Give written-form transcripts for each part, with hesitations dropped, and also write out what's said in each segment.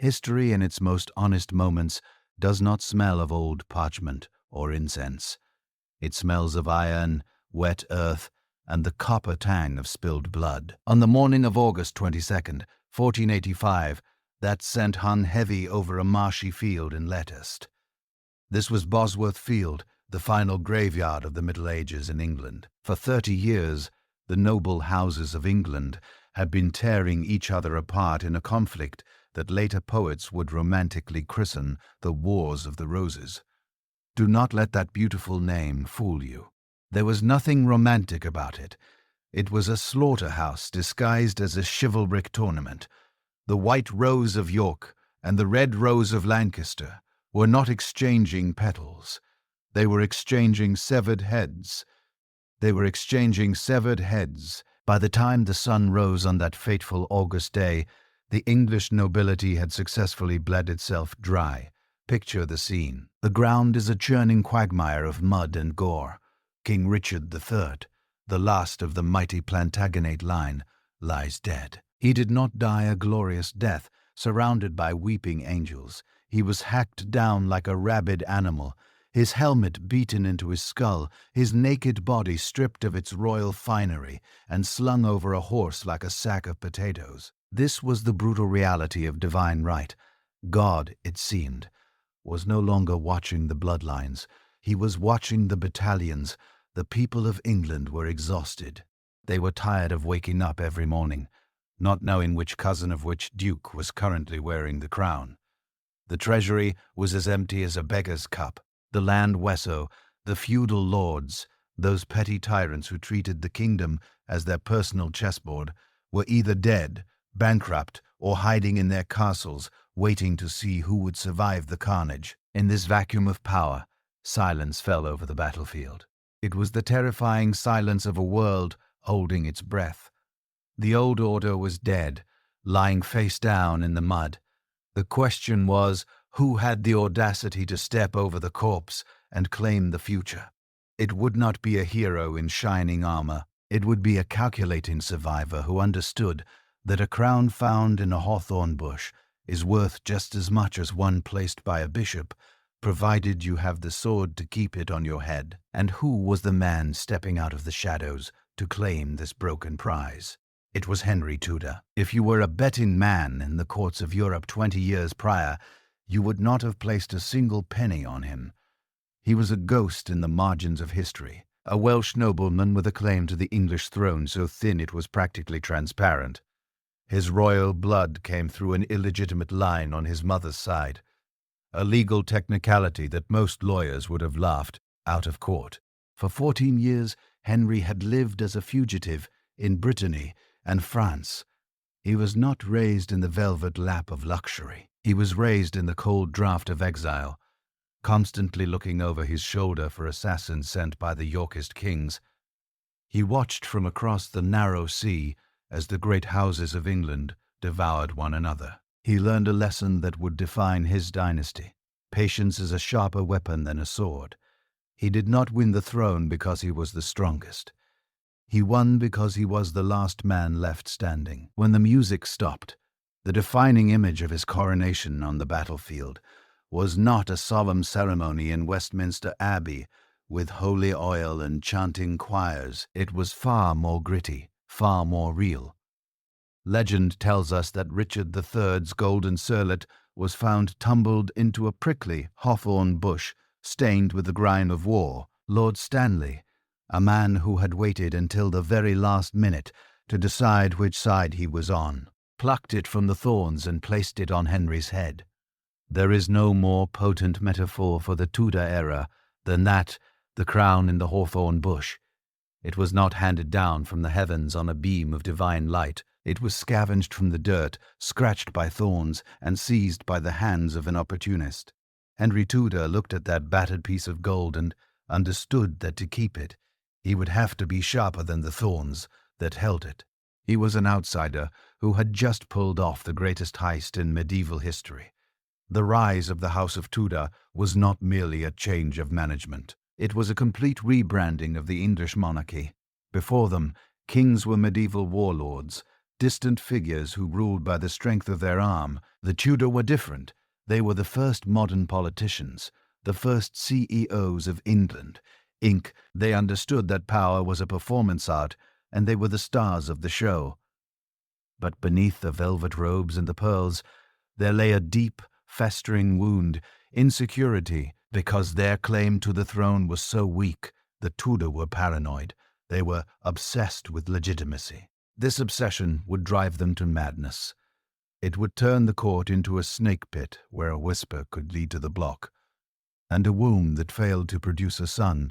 History in its most honest moments does not smell of old parchment or incense. It smells of iron, wet earth, and the copper tang of spilled blood. On the morning of August 22nd, 1485, that scent hung heavy over a marshy field in Letchest. This was Bosworth Field, the final graveyard of the Middle Ages in England. For 30 years, the noble houses of England had been tearing each other apart in a conflict that later poets would romantically christen the Wars of the Roses. Do not let that beautiful name fool you. There was nothing romantic about it. It was a slaughterhouse disguised as a chivalric tournament. The White Rose of York and the Red Rose of Lancaster were not exchanging petals. They were exchanging severed heads. By the time the sun rose on that fateful August day, the English nobility had successfully bled itself dry. Picture the scene. The ground is a churning quagmire of mud and gore. King Richard III, the last of the mighty Plantagenet line, lies dead. He did not die a glorious death, surrounded by weeping angels. He was hacked down like a rabid animal, his helmet beaten into his skull, his naked body stripped of its royal finery and slung over a horse like a sack of potatoes. This was the brutal reality of divine right. God, it seemed, was no longer watching the bloodlines. He was watching the battalions. The people of England were exhausted. They were tired of waking up every morning, not knowing which cousin of which duke was currently wearing the crown. The treasury was as empty as a beggar's cup. The land Wesso, the feudal lords, those petty tyrants who treated the kingdom as their personal chessboard, were either dead, bankrupt, or hiding in their castles, waiting to see who would survive the carnage. In this vacuum of power, silence fell over the battlefield. It was the terrifying silence of a world holding its breath. The old order was dead, lying face down in the mud. The question was, who had the audacity to step over the corpse and claim the future? It would not be a hero in shining armor. It would be a calculating survivor who understood that a crown found in a hawthorn bush is worth just as much as one placed by a bishop, provided you have the sword to keep it on your head. And who was the man stepping out of the shadows to claim this broken prize? It was Henry Tudor. If you were a betting man in the courts of Europe 20 years prior, you would not have placed a single penny on him. He was a ghost in the margins of history, a Welsh nobleman with a claim to the English throne so thin it was practically transparent. His royal blood came through an illegitimate line on his mother's side, a legal technicality that most lawyers would have laughed out of court. For 14 years, Henry had lived as a fugitive in Brittany and France. He was not raised in the velvet lap of luxury. He was raised in the cold draught of exile, constantly looking over his shoulder for assassins sent by the Yorkist kings. He watched from across the narrow sea as the great houses of England devoured one another. He learned a lesson that would define his dynasty. Patience is a sharper weapon than a sword. He did not win the throne because he was the strongest. He won because he was the last man left standing. When the music stopped, the defining image of his coronation on the battlefield was not a solemn ceremony in Westminster Abbey with holy oil and chanting choirs. It was far more gritty, far more real. Legend tells us that Richard III's golden circlet was found tumbled into a prickly hawthorn bush stained with the grime of war. Lord Stanley, a man who had waited until the very last minute to decide which side he was on, plucked it from the thorns and placed it on Henry's head. There is no more potent metaphor for the Tudor era than that, the crown in the hawthorn bush. It was not handed down from the heavens on a beam of divine light. It was scavenged from the dirt, scratched by thorns, and seized by the hands of an opportunist. Henry Tudor looked at that battered piece of gold and understood that to keep it, he would have to be sharper than the thorns that held it. He was an outsider who had just pulled off the greatest heist in medieval history. The rise of the House of Tudor was not merely a change of management. It was a complete rebranding of the English monarchy. Before them, kings were medieval warlords, distant figures who ruled by the strength of their arm. The Tudor were different. They were the first modern politicians, the first CEOs of England. They understood that power was a performance art, and they were the stars of the show. But beneath the velvet robes and the pearls, there lay a deep, festering wound, insecurity. Because their claim to the throne was so weak, the Tudor were paranoid. They were obsessed with legitimacy. This obsession would drive them to madness. It would turn the court into a snake pit where a whisper could lead to the block, and a womb that failed to produce a son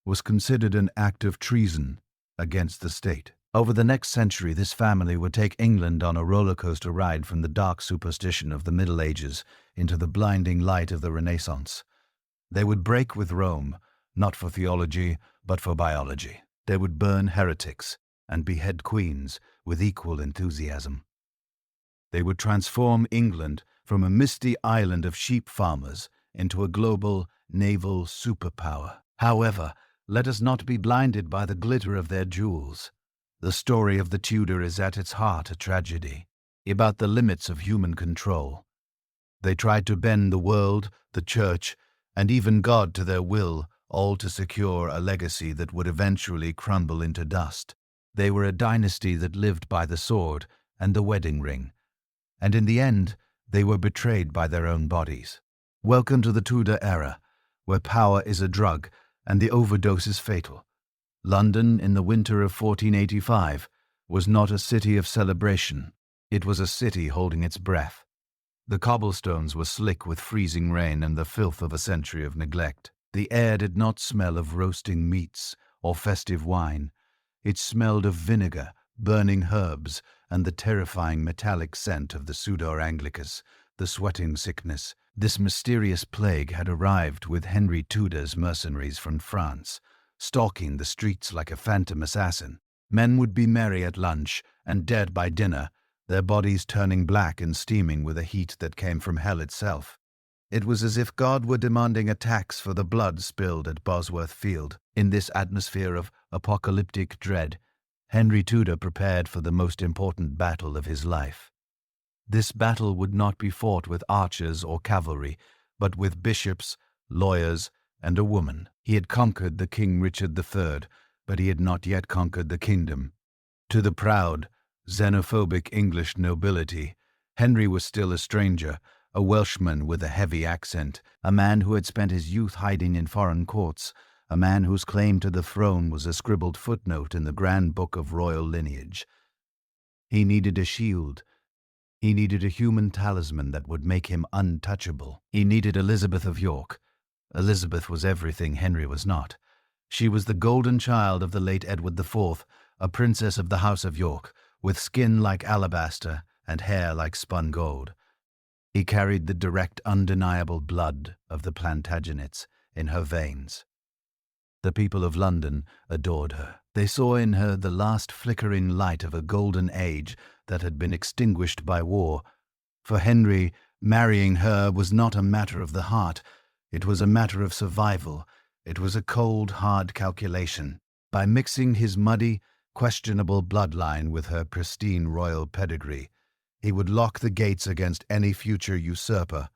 was considered an act of treason against the state. Over the next century, this family would take England on a roller coaster ride from the dark superstition of the Middle Ages into the blinding light of the Renaissance. They would break with Rome, not for theology, but for biology. They would burn heretics and behead queens with equal enthusiasm. They would transform England from a misty island of sheep farmers into a global naval superpower. However, let us not be blinded by the glitter of their jewels. The story of the Tudor is at its heart a tragedy about the limits of human control. They tried to bend the world, the church, and even God to their will, all to secure a legacy that would eventually crumble into dust. They were a dynasty that lived by the sword and the wedding ring, and in the end, they were betrayed by their own bodies. Welcome to the Tudor era, where power is a drug and the overdose is fatal. London, in the winter of 1485, was not a city of celebration. It was a city holding its breath. The cobblestones were slick with freezing rain and the filth of a century of neglect. The air did not smell of roasting meats or festive wine. It smelled of vinegar, burning herbs, and the terrifying metallic scent of the Sudor Anglicus, the sweating sickness. This mysterious plague had arrived with Henry Tudor's mercenaries from France, stalking the streets like a phantom assassin. Men would be merry at lunch and dead by dinner, their bodies turning black and steaming with a heat that came from hell itself. It was as if God were demanding a tax for the blood spilled at Bosworth Field. In this atmosphere of apocalyptic dread, Henry Tudor prepared for the most important battle of his life. This battle would not be fought with archers or cavalry, but with bishops, lawyers, and a woman. He had conquered the King Richard III, but he had not yet conquered the kingdom. To the proud, xenophobic English nobility, Henry was still a stranger, a Welshman with a heavy accent, a man who had spent his youth hiding in foreign courts, a man whose claim to the throne was a scribbled footnote in the grand book of royal lineage. He needed a shield. He needed a human talisman that would make him untouchable. He needed Elizabeth of York. Elizabeth was everything Henry was not. She was the golden child of the late Edward IV, a princess of the House of York, with skin like alabaster and hair like spun gold. He carried the direct, undeniable blood of the Plantagenets in her veins. The people of London adored her. They saw in her the last flickering light of a golden age that had been extinguished by war. For Henry, marrying her was not a matter of the heart. It was a matter of survival. It was a cold, hard calculation. By mixing his muddy, questionable bloodline with her pristine royal pedigree, he would lock the gates against any future usurper.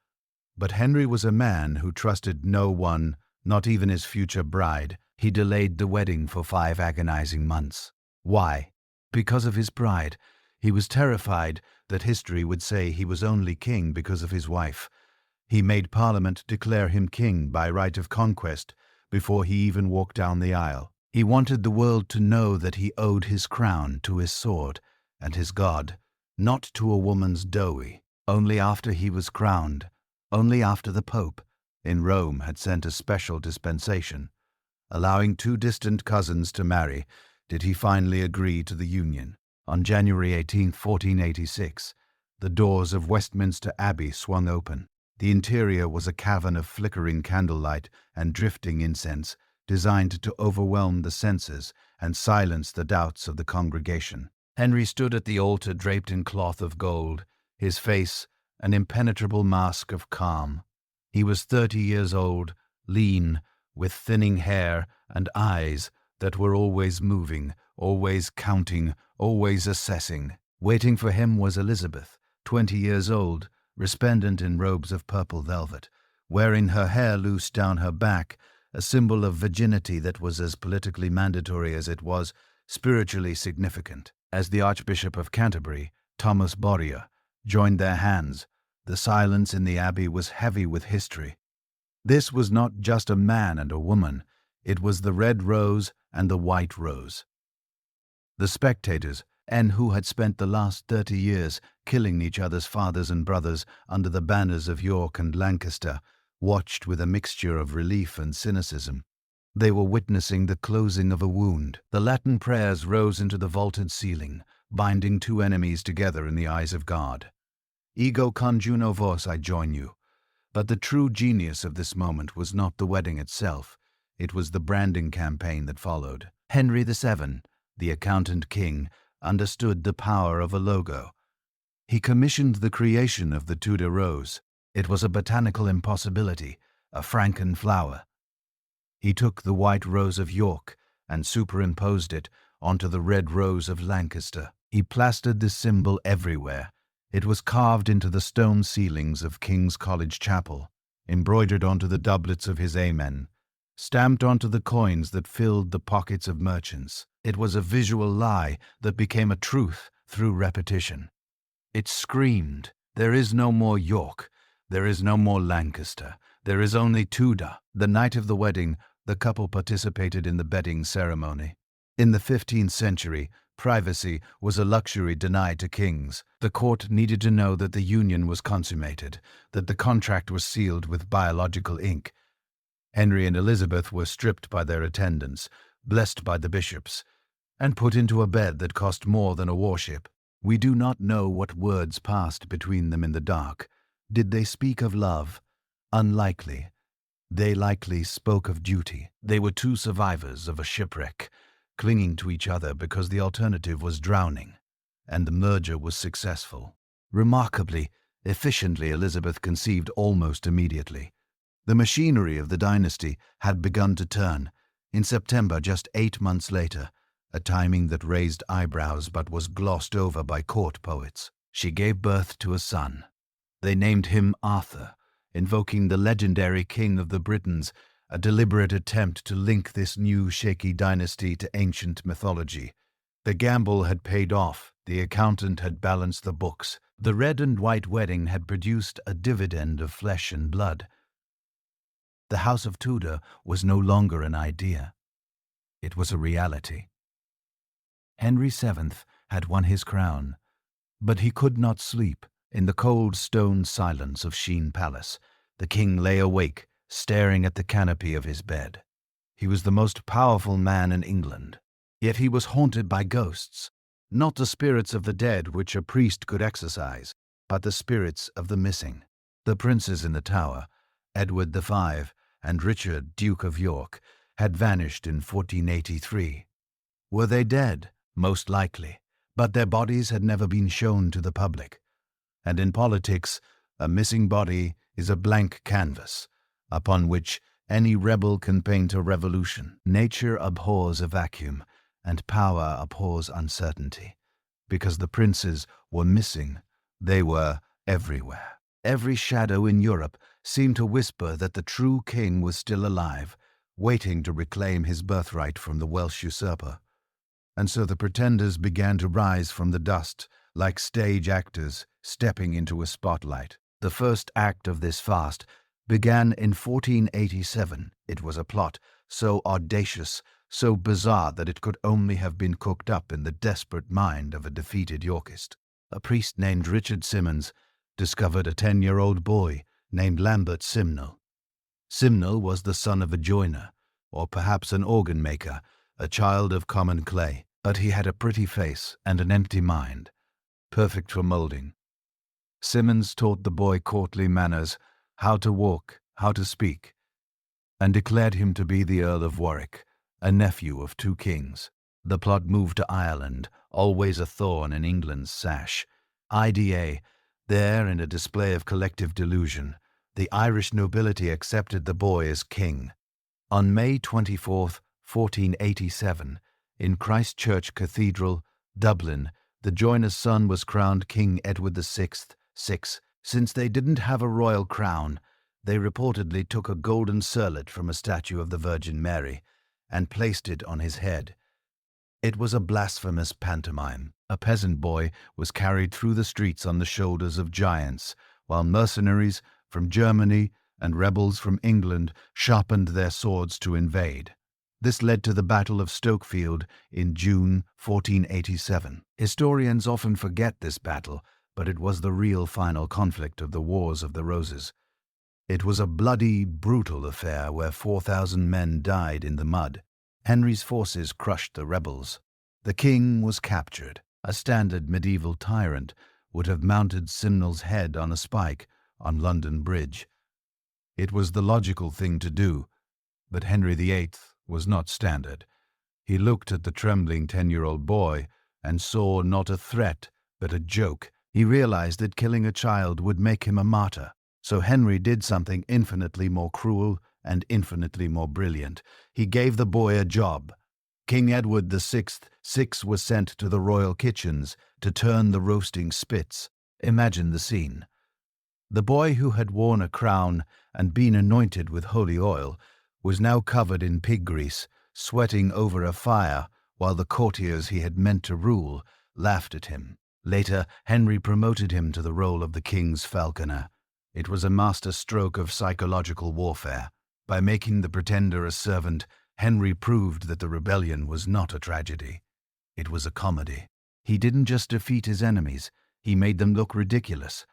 But Henry was a man who trusted no one, not even his future bride. He delayed the wedding for 5 agonizing months. Why? Because of his pride. He was terrified that history would say he was only king because of his wife. He made Parliament declare him king by right of conquest before he even walked down the aisle. He wanted the world to know that he owed his crown to his sword and his God, not to a woman's dowie. Only after he was crowned, only after the Pope in Rome had sent a special dispensation, allowing 2 distant cousins to marry, did he finally agree to the union. On January 18, 1486, the doors of Westminster Abbey swung open. The interior was a cavern of flickering candlelight and drifting incense, designed to overwhelm the senses and silence the doubts of the congregation. Henry stood at the altar draped in cloth of gold, his face an impenetrable mask of calm. He was 30 years old, lean, with thinning hair and eyes that were always moving, always counting, always assessing. Waiting for him was Elizabeth, 20 years old, resplendent in robes of purple velvet, wearing her hair loose down her back, a symbol of virginity that was as politically mandatory as it was spiritually significant. As the Archbishop of Canterbury, Thomas Bowyer, joined their hands, the silence in the abbey was heavy with history. This was not just a man and a woman, it was the red rose and the white rose. The spectators, and who had spent the last 30 years killing each other's fathers and brothers under the banners of York and Lancaster, watched with a mixture of relief and cynicism. They were witnessing the closing of a wound. The Latin prayers rose into the vaulted ceiling, binding two enemies together in the eyes of God. Ego conjuno vos, I join you. But the true genius of this moment was not the wedding itself. It was the branding campaign that followed. Henry VII, the accountant king, understood the power of a logo. He commissioned the creation of the Tudor rose. It was a botanical impossibility, a Franken flower. He took the white rose of York and superimposed it onto the red rose of Lancaster. He plastered this symbol everywhere. It was carved into the stone ceilings of King's College Chapel, embroidered onto the doublets of his Amen, stamped onto the coins that filled the pockets of merchants. It was a visual lie that became a truth through repetition. It screamed, "There is no more York. There is no more Lancaster. There is only Tudor." The night of the wedding, the couple participated in the bedding ceremony. In the 15th century, privacy was a luxury denied to kings. The court needed to know that the union was consummated, that the contract was sealed with biological ink. Henry and Elizabeth were stripped by their attendants, blessed by the bishops, and put into a bed that cost more than a warship. We do not know what words passed between them in the dark. Did they speak of love? Unlikely. They likely spoke of duty. They were two survivors of a shipwreck, clinging to each other because the alternative was drowning, and the merger was successful. Remarkably, efficiently, Elizabeth conceived almost immediately. The machinery of the dynasty had begun to turn. In September, just 8 months later, a timing that raised eyebrows but was glossed over by court poets, she gave birth to a son. They named him Arthur, invoking the legendary king of the Britons, a deliberate attempt to link this new shaky dynasty to ancient mythology. The gamble had paid off. The accountant had balanced the books. The red and white wedding had produced a dividend of flesh and blood. The House of Tudor was no longer an idea. It was a reality. Henry VII had won his crown, but he could not sleep. In the cold stone silence of Sheen Palace, the king lay awake, staring at the canopy of his bed. He was the most powerful man in England, yet he was haunted by ghosts, not the spirits of the dead which a priest could exorcise, but the spirits of the missing. The princes in the Tower, Edward V and Richard, Duke of York, had vanished in 1483. Were they dead? Most likely, but their bodies had never been shown to the public. And in politics, a missing body is a blank canvas, upon which any rebel can paint a revolution. Nature abhors a vacuum, and power abhors uncertainty. Because the princes were missing, they were everywhere. Every shadow in Europe seemed to whisper that the true king was still alive, waiting to reclaim his birthright from the Welsh usurper. And so the pretenders began to rise from the dust, like stage actors stepping into a spotlight. The first act of this fast began in 1487. It was a plot so audacious, so bizarre that it could only have been cooked up in the desperate mind of a defeated Yorkist. A priest named Richard Simmons discovered a 10-year-old boy named Lambert Simnel. Simnel was the son of a joiner, or perhaps an organ maker, a child of common clay, but he had a pretty face and an empty mind, perfect for molding. Simmons taught the boy courtly manners, how to walk, how to speak, and declared him to be the Earl of Warwick, a nephew of 2 kings. The plot moved to Ireland, always a thorn in England's sash. IDA, there in a display of collective delusion, the Irish nobility accepted the boy as king. On May 24, 1487, in Christ Church Cathedral, Dublin, The joiner's son was crowned King Edward VI. Since they didn't have a royal crown, they reportedly took a golden circlet from a statue of the Virgin Mary and placed it on his head. It was a blasphemous pantomime. A peasant boy was carried through the streets on the shoulders of giants, while mercenaries from Germany and rebels from England sharpened their swords to invade. This led to the Battle of Stokefield in June 1487. Historians often forget this battle, but it was the real final conflict of the Wars of the Roses. It was a bloody, brutal affair where 4,000 men died in the mud. Henry's forces crushed the rebels. The king was captured. A standard medieval tyrant would have mounted Simnel's head on a spike on London Bridge. It was the logical thing to do, but Henry VIII was not standard. He looked at the trembling 10-year-old boy and saw not a threat, but a joke. He realized that killing a child would make him a martyr. So Henry did something infinitely more cruel and infinitely more brilliant. He gave the boy a job. King Edward VI was sent to the royal kitchens to turn the roasting spits. Imagine the scene. The boy who had worn a crown and been anointed with holy oil was now covered in pig grease, sweating over a fire, while the courtiers he had meant to rule laughed at him. Later, Henry promoted him to the role of the king's falconer. It was a master stroke of psychological warfare. By making the pretender a servant, Henry proved that the rebellion was not a tragedy. It was a comedy. He didn't just defeat his enemies, he made them look ridiculous.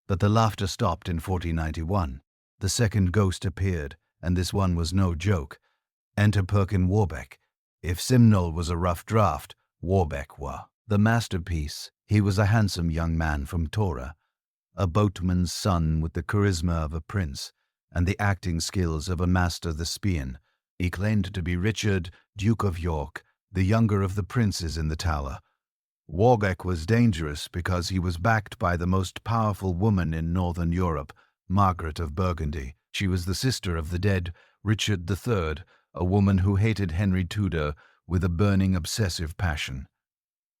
But the laughter stopped in 1491. The second ghost appeared, and this one was no joke. Enter Perkin Warbeck. If Simnel was a rough draft, Warbeck were. The masterpiece, he was a handsome young man from Torah, a boatman's son with the charisma of a prince and the acting skills of a master thespian. He claimed to be Richard, Duke of York, the younger of the princes in the Tower. Warbeck was dangerous because he was backed by the most powerful woman in northern Europe, Margaret of Burgundy. She was the sister of the dead Richard III, a woman who hated Henry Tudor with a burning obsessive passion.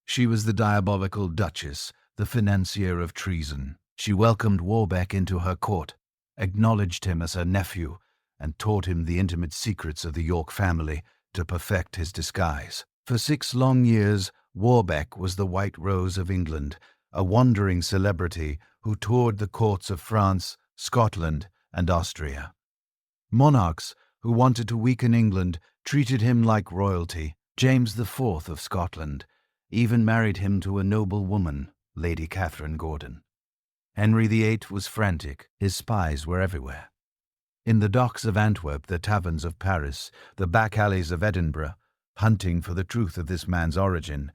She was the diabolical Duchess, the financier of treason. She welcomed Warbeck into her court, acknowledged him as her nephew, and taught him the intimate secrets of the York family to perfect his disguise. For 6 long years, Warbeck was the White Rose of England, a wandering celebrity who toured the courts of France, Scotland, and Austria. Monarchs who wanted to weaken England treated him like royalty. James IV of Scotland even married him to a noble woman, Lady Catherine Gordon. Henry VIII was frantic. His spies were everywhere. In the docks of Antwerp, the taverns of Paris, the back alleys of Edinburgh, hunting for the truth of this man's origin,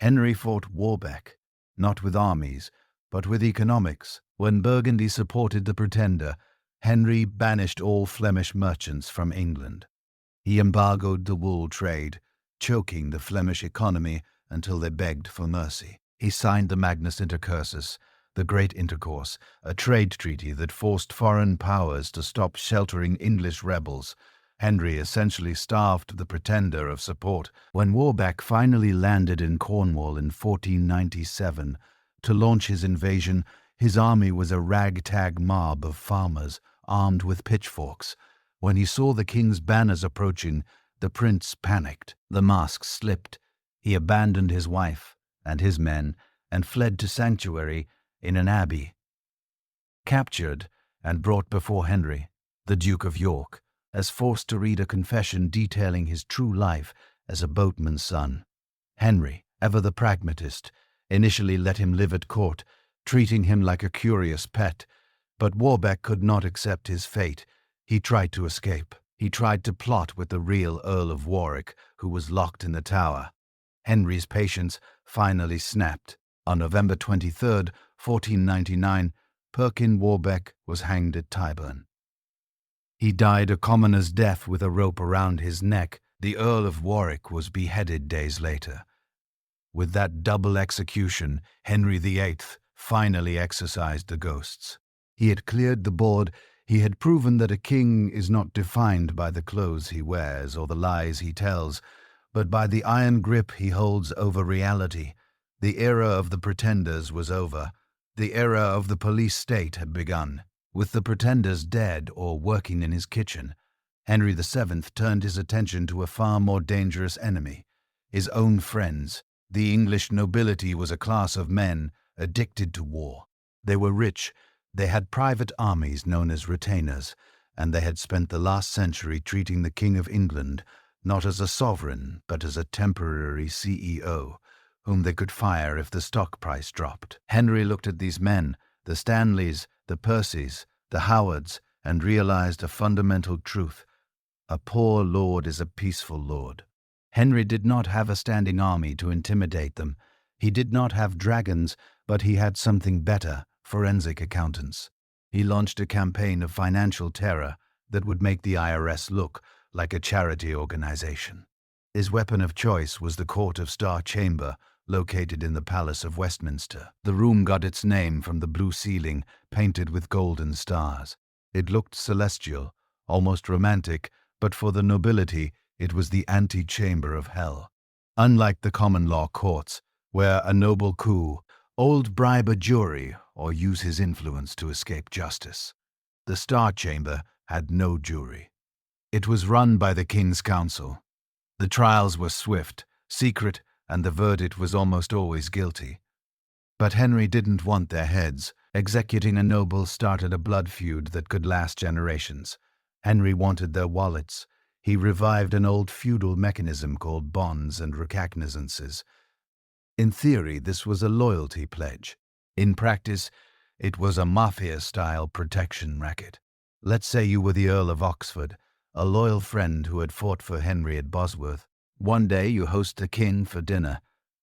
Henry fought Warbeck, not with armies, but with economics. When Burgundy supported the pretender, Henry banished all Flemish merchants from England. He embargoed the wool trade, choking the Flemish economy until they begged for mercy. He signed the Magnus Intercursus, the Great Intercourse, a trade treaty that forced foreign powers to stop sheltering English rebels. Henry essentially starved the pretender of support. When Warbeck finally landed in Cornwall in 1497 to launch his invasion, his army was a ragtag mob of farmers armed with pitchforks. When he saw the king's banners approaching, the prince panicked. The mask slipped. He abandoned his wife and his men and fled to sanctuary in an abbey. Captured and brought before Henry, the Duke of York, as forced to read a confession detailing his true life as a boatman's son. Henry, ever the pragmatist, initially let him live at court, treating him like a curious pet, but Warbeck could not accept his fate. He tried to escape. He tried to plot with the real Earl of Warwick, who was locked in the Tower. Henry's patience finally snapped. On November 23, 1499, Perkin Warbeck was hanged at Tyburn. He died a commoner's death with a rope around his neck. The Earl of Warwick was beheaded days later. With that double execution, Henry VIII finally exorcised the ghosts. He had cleared the board. He had proven that a king is not defined by the clothes he wears or the lies he tells, but by the iron grip he holds over reality. The era of the pretenders was over. The era of the police state had begun. With the pretenders dead or working in his kitchen, Henry VII turned his attention to a far more dangerous enemy, his own friends. The English nobility was a class of men addicted to war. They were rich, they had private armies known as retainers, and they had spent the last century treating the King of England not as a sovereign, but as a temporary CEO, whom they could fire if the stock price dropped. Henry looked at these men, the Stanleys, the Percys, the Howards, and realized a fundamental truth. A poor lord is a peaceful lord. Henry did not have a standing army to intimidate them. He did not have dragons, but he had something better, forensic accountants. He launched a campaign of financial terror that would make the IRS look like a charity organization. His weapon of choice was the Court of Star Chamber, located in the Palace of Westminster. The room got its name from the blue ceiling, painted with golden stars. It looked celestial, almost romantic, but for the nobility, it was the antechamber of hell. Unlike the common law courts, where a noble coup, old bribe a jury, or use his influence to escape justice, the Star Chamber had no jury. It was run by the King's Council. The trials were swift, secret, and the verdict was almost always guilty. But Henry didn't want their heads. Executing a noble started a blood feud that could last generations. Henry wanted their wallets. He revived an old feudal mechanism called bonds and recognizances. In theory, this was a loyalty pledge. In practice, it was a mafia-style protection racket. Let's say you were the Earl of Oxford, a loyal friend who had fought for Henry at Bosworth. One day you host the king for dinner.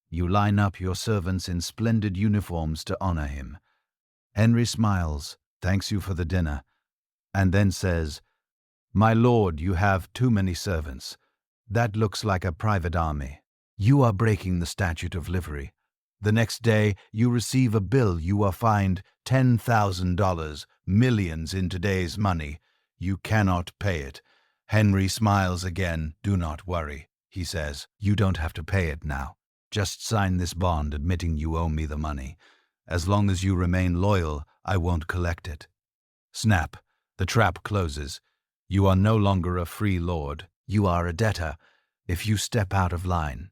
You line up your servants in splendid uniforms to honor him. Henry smiles, thanks you for the dinner, and then says, "My lord, you have too many servants. That looks like a private army. You are breaking the statute of livery. The next day you receive a bill. You are fined $10,000, millions in today's money. You cannot pay it." Henry smiles again. "Do not worry," he says. "You don't have to pay it now. Just sign this bond admitting you owe me the money. As long as you remain loyal, I won't collect it." Snap. The trap closes. You are no longer a free lord. You are a debtor. If you step out of line,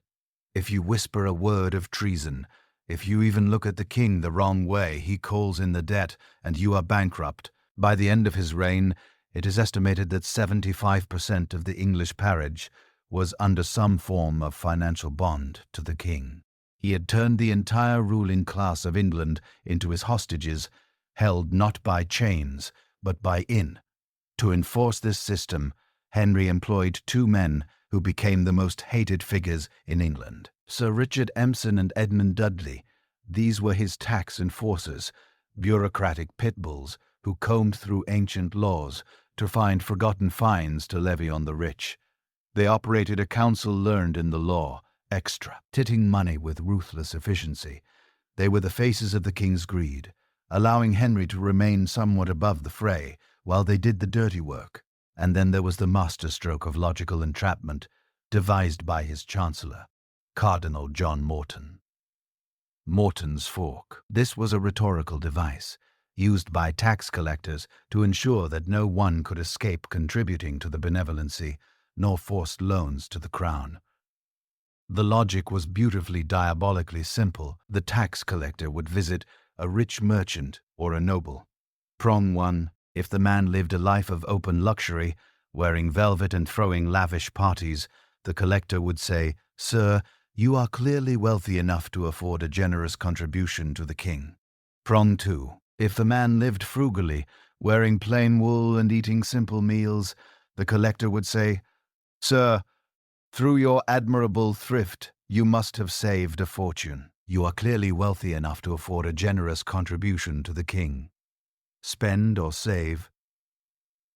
if you whisper a word of treason, if you even look at the king the wrong way, he calls in the debt and you are bankrupt. By the end of his reign, it is estimated that 75% of the English peerage was under some form of financial bond to the king. He had turned the entire ruling class of England into his hostages, held not by chains, but by inn. To enforce this system, Henry employed two men who became the most hated figures in England. Sir Richard Empson and Edmund Dudley. These were his tax enforcers, bureaucratic pit bulls who combed through ancient laws to find forgotten fines to levy on the rich. They operated a council learned in the law, extra, titting money with ruthless efficiency. They were the faces of the king's greed, allowing Henry to remain somewhat above the fray while they did the dirty work. And then there was the masterstroke of logical entrapment, devised by his chancellor, Cardinal John Morton. Morton's fork. This was a rhetorical device, used by tax collectors to ensure that no one could escape contributing to the benevolency, nor forced loans to the crown. The logic was beautifully diabolically simple. The tax collector would visit a rich merchant or a noble. Prong 1. If the man lived a life of open luxury, wearing velvet and throwing lavish parties, the collector would say, "Sir, you are clearly wealthy enough to afford a generous contribution to the king." Prong 2. If the man lived frugally, wearing plain wool and eating simple meals, the collector would say, "Sir, through your admirable thrift, you must have saved a fortune. You are clearly wealthy enough to afford a generous contribution to the king. Spend or save."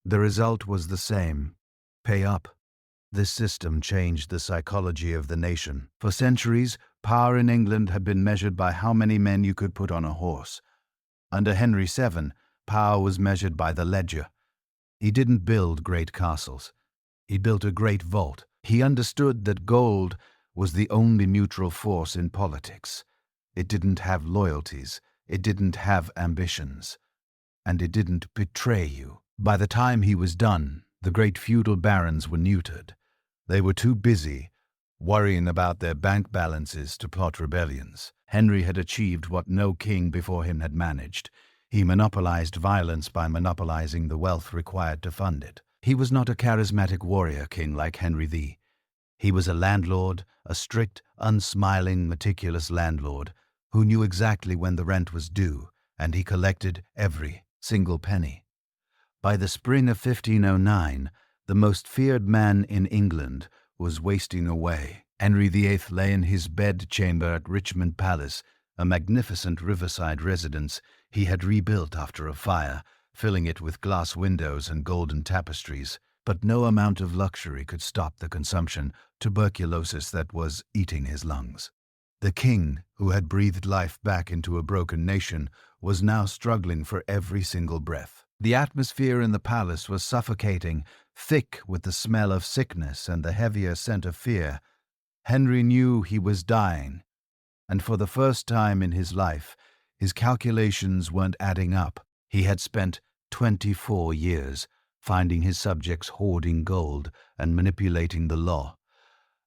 The result was the same. Pay up. This system changed the psychology of the nation. For centuries, power in England had been measured by how many men you could put on a horse. Under Henry VII, power was measured by the ledger. He didn't build great castles. He built a great vault. He understood that gold was the only neutral force in politics. It didn't have loyalties, it didn't have ambitions, and it didn't betray you. By the time he was done, the great feudal barons were neutered. They were too busy worrying about their bank balances to plot rebellions. Henry had achieved what no king before him had managed. He monopolized violence by monopolizing the wealth required to fund it. He was not a charismatic warrior king like Henry VIII. He was a landlord, a strict, unsmiling, meticulous landlord who knew exactly when the rent was due, and he collected every single penny. By the spring of 1509, the most feared man in England was wasting away. Henry VIII lay in his bedchamber at Richmond Palace, a magnificent riverside residence he had rebuilt after a fire, filling it with glass windows and golden tapestries. But no amount of luxury could stop the consumption, tuberculosis that was eating his lungs. The king, who had breathed life back into a broken nation, was now struggling for every single breath. The atmosphere in the palace was suffocating, thick with the smell of sickness and the heavier scent of fear. Henry knew he was dying, and for the first time in his life, his calculations weren't adding up. He had spent 24 years finding his subjects hoarding gold and manipulating the law.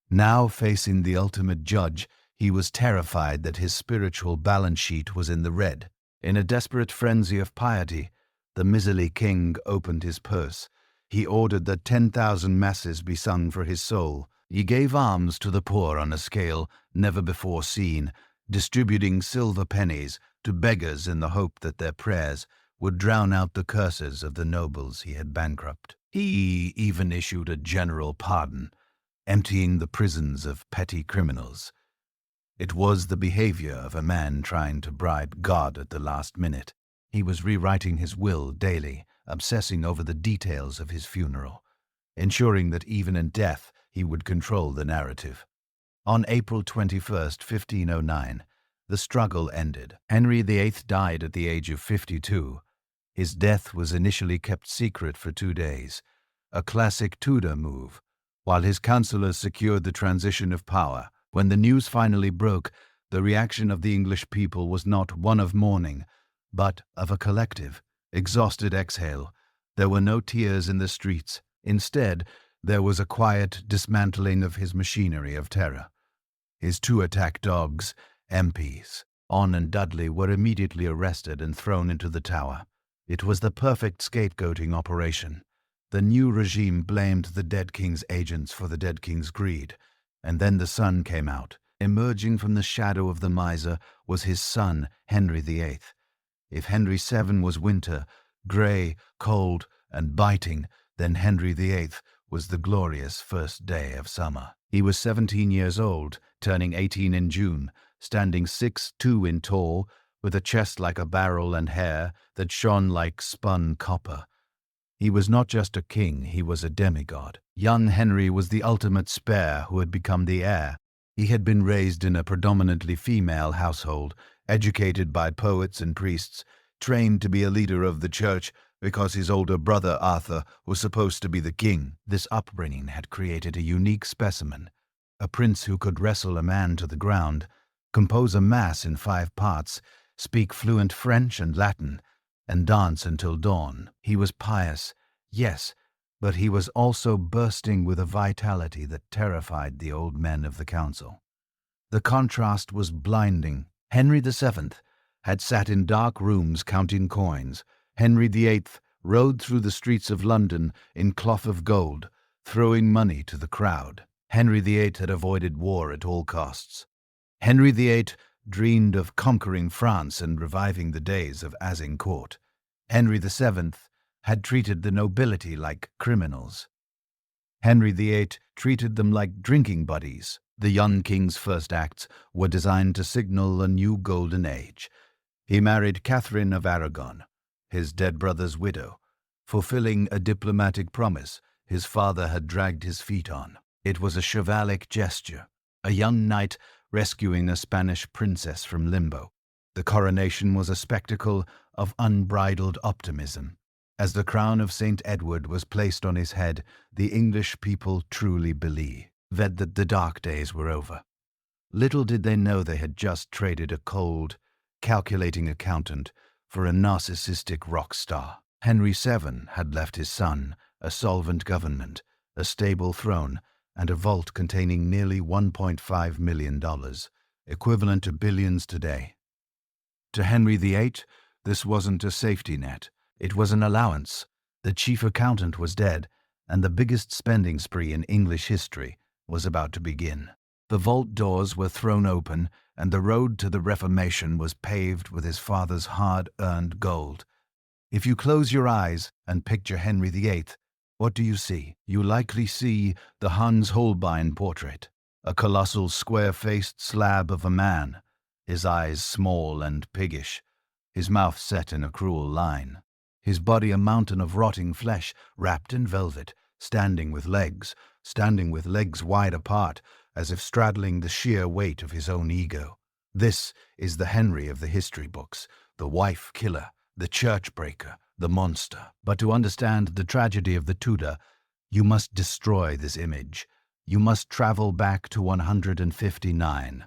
Now, facing the ultimate judge, he was terrified that his spiritual balance sheet was in the red. In a desperate frenzy of piety, the miserly king opened his purse. He ordered that 10,000 masses be sung for his soul. He gave alms to the poor on a scale never before seen, distributing silver pennies to beggars in the hope that their prayers would drown out the curses of the nobles he had bankrupted. He even issued a general pardon, emptying the prisons of petty criminals. It was the behavior of a man trying to bribe God at the last minute. He was rewriting his will daily, obsessing over the details of his funeral, ensuring that even in death he would control the narrative. On April 21st, 1509, the struggle ended. Henry VIII died at the age of 52. His death was initially kept secret for 2 days, a classic Tudor move, while his counselors secured the transition of power. When the news finally broke, the reaction of the English people was not one of mourning, but of a collective, exhausted exhale. There were no tears in the streets. Instead, there was a quiet dismantling of his machinery of terror. His 2 attack dogs, MPs, On and Dudley, were immediately arrested and thrown into the Tower. It was the perfect scapegoating operation. The new regime blamed the dead king's agents for the dead king's greed, and then the sun came out. Emerging from the shadow of the miser was his son, Henry VIII. If Henry VII was winter, grey, cold, and biting, then Henry VIII was the glorious first day of summer. He was 17 years old, turning 18 in June, standing 6'2" in tall, with a chest like a barrel and hair that shone like spun copper. He was not just a king, he was a demigod. Young Henry was the ultimate spare who had become the heir. He had been raised in a predominantly female household, educated by poets and priests, trained to be a leader of the church because his older brother Arthur was supposed to be the king. This upbringing had created a unique specimen, a prince who could wrestle a man to the ground, compose a mass in 5 parts, speak fluent French and Latin, and dance until dawn. He was pious, yes, but he was also bursting with a vitality that terrified the old men of the council. The contrast was blinding. Henry VII had sat in dark rooms counting coins. Henry VIII rode through the streets of London in cloth of gold, throwing money to the crowd. Henry VIII had avoided war at all costs. Henry VIII dreamed of conquering France and reviving the days of Azincourt. Henry VII had treated the nobility like criminals. Henry VIII treated them like drinking buddies. The young king's first acts were designed to signal a new golden age. He married Catherine of Aragon, his dead brother's widow, fulfilling a diplomatic promise his father had dragged his feet on. It was a chivalric gesture, a young knight rescuing a Spanish princess from limbo. The coronation was a spectacle of unbridled optimism. As the crown of St. Edward was placed on his head, the English people truly believed that the dark days were over. Little did they know they had just traded a cold, calculating accountant for a narcissistic rock star. Henry VII had left his son a solvent government, a stable throne, and a vault containing nearly $1.5 million, equivalent to billions today. To Henry VIII, this wasn't a safety net. It was an allowance. The chief accountant was dead, and the biggest spending spree in English history was about to begin. The vault doors were thrown open, and the road to the Reformation was paved with his father's hard-earned gold. If you close your eyes and picture Henry VIII, what do you see? You likely see the Hans Holbein portrait, a colossal square-faced slab of a man, his eyes small and piggish, his mouth set in a cruel line, his body a mountain of rotting flesh wrapped in velvet, standing with legs wide apart, as if straddling the sheer weight of his own ego. This is the Henry of the history books, the wife-killer, the church-breaker, the monster. But to understand the tragedy of the Tudor, you must destroy this image. You must travel back to 159.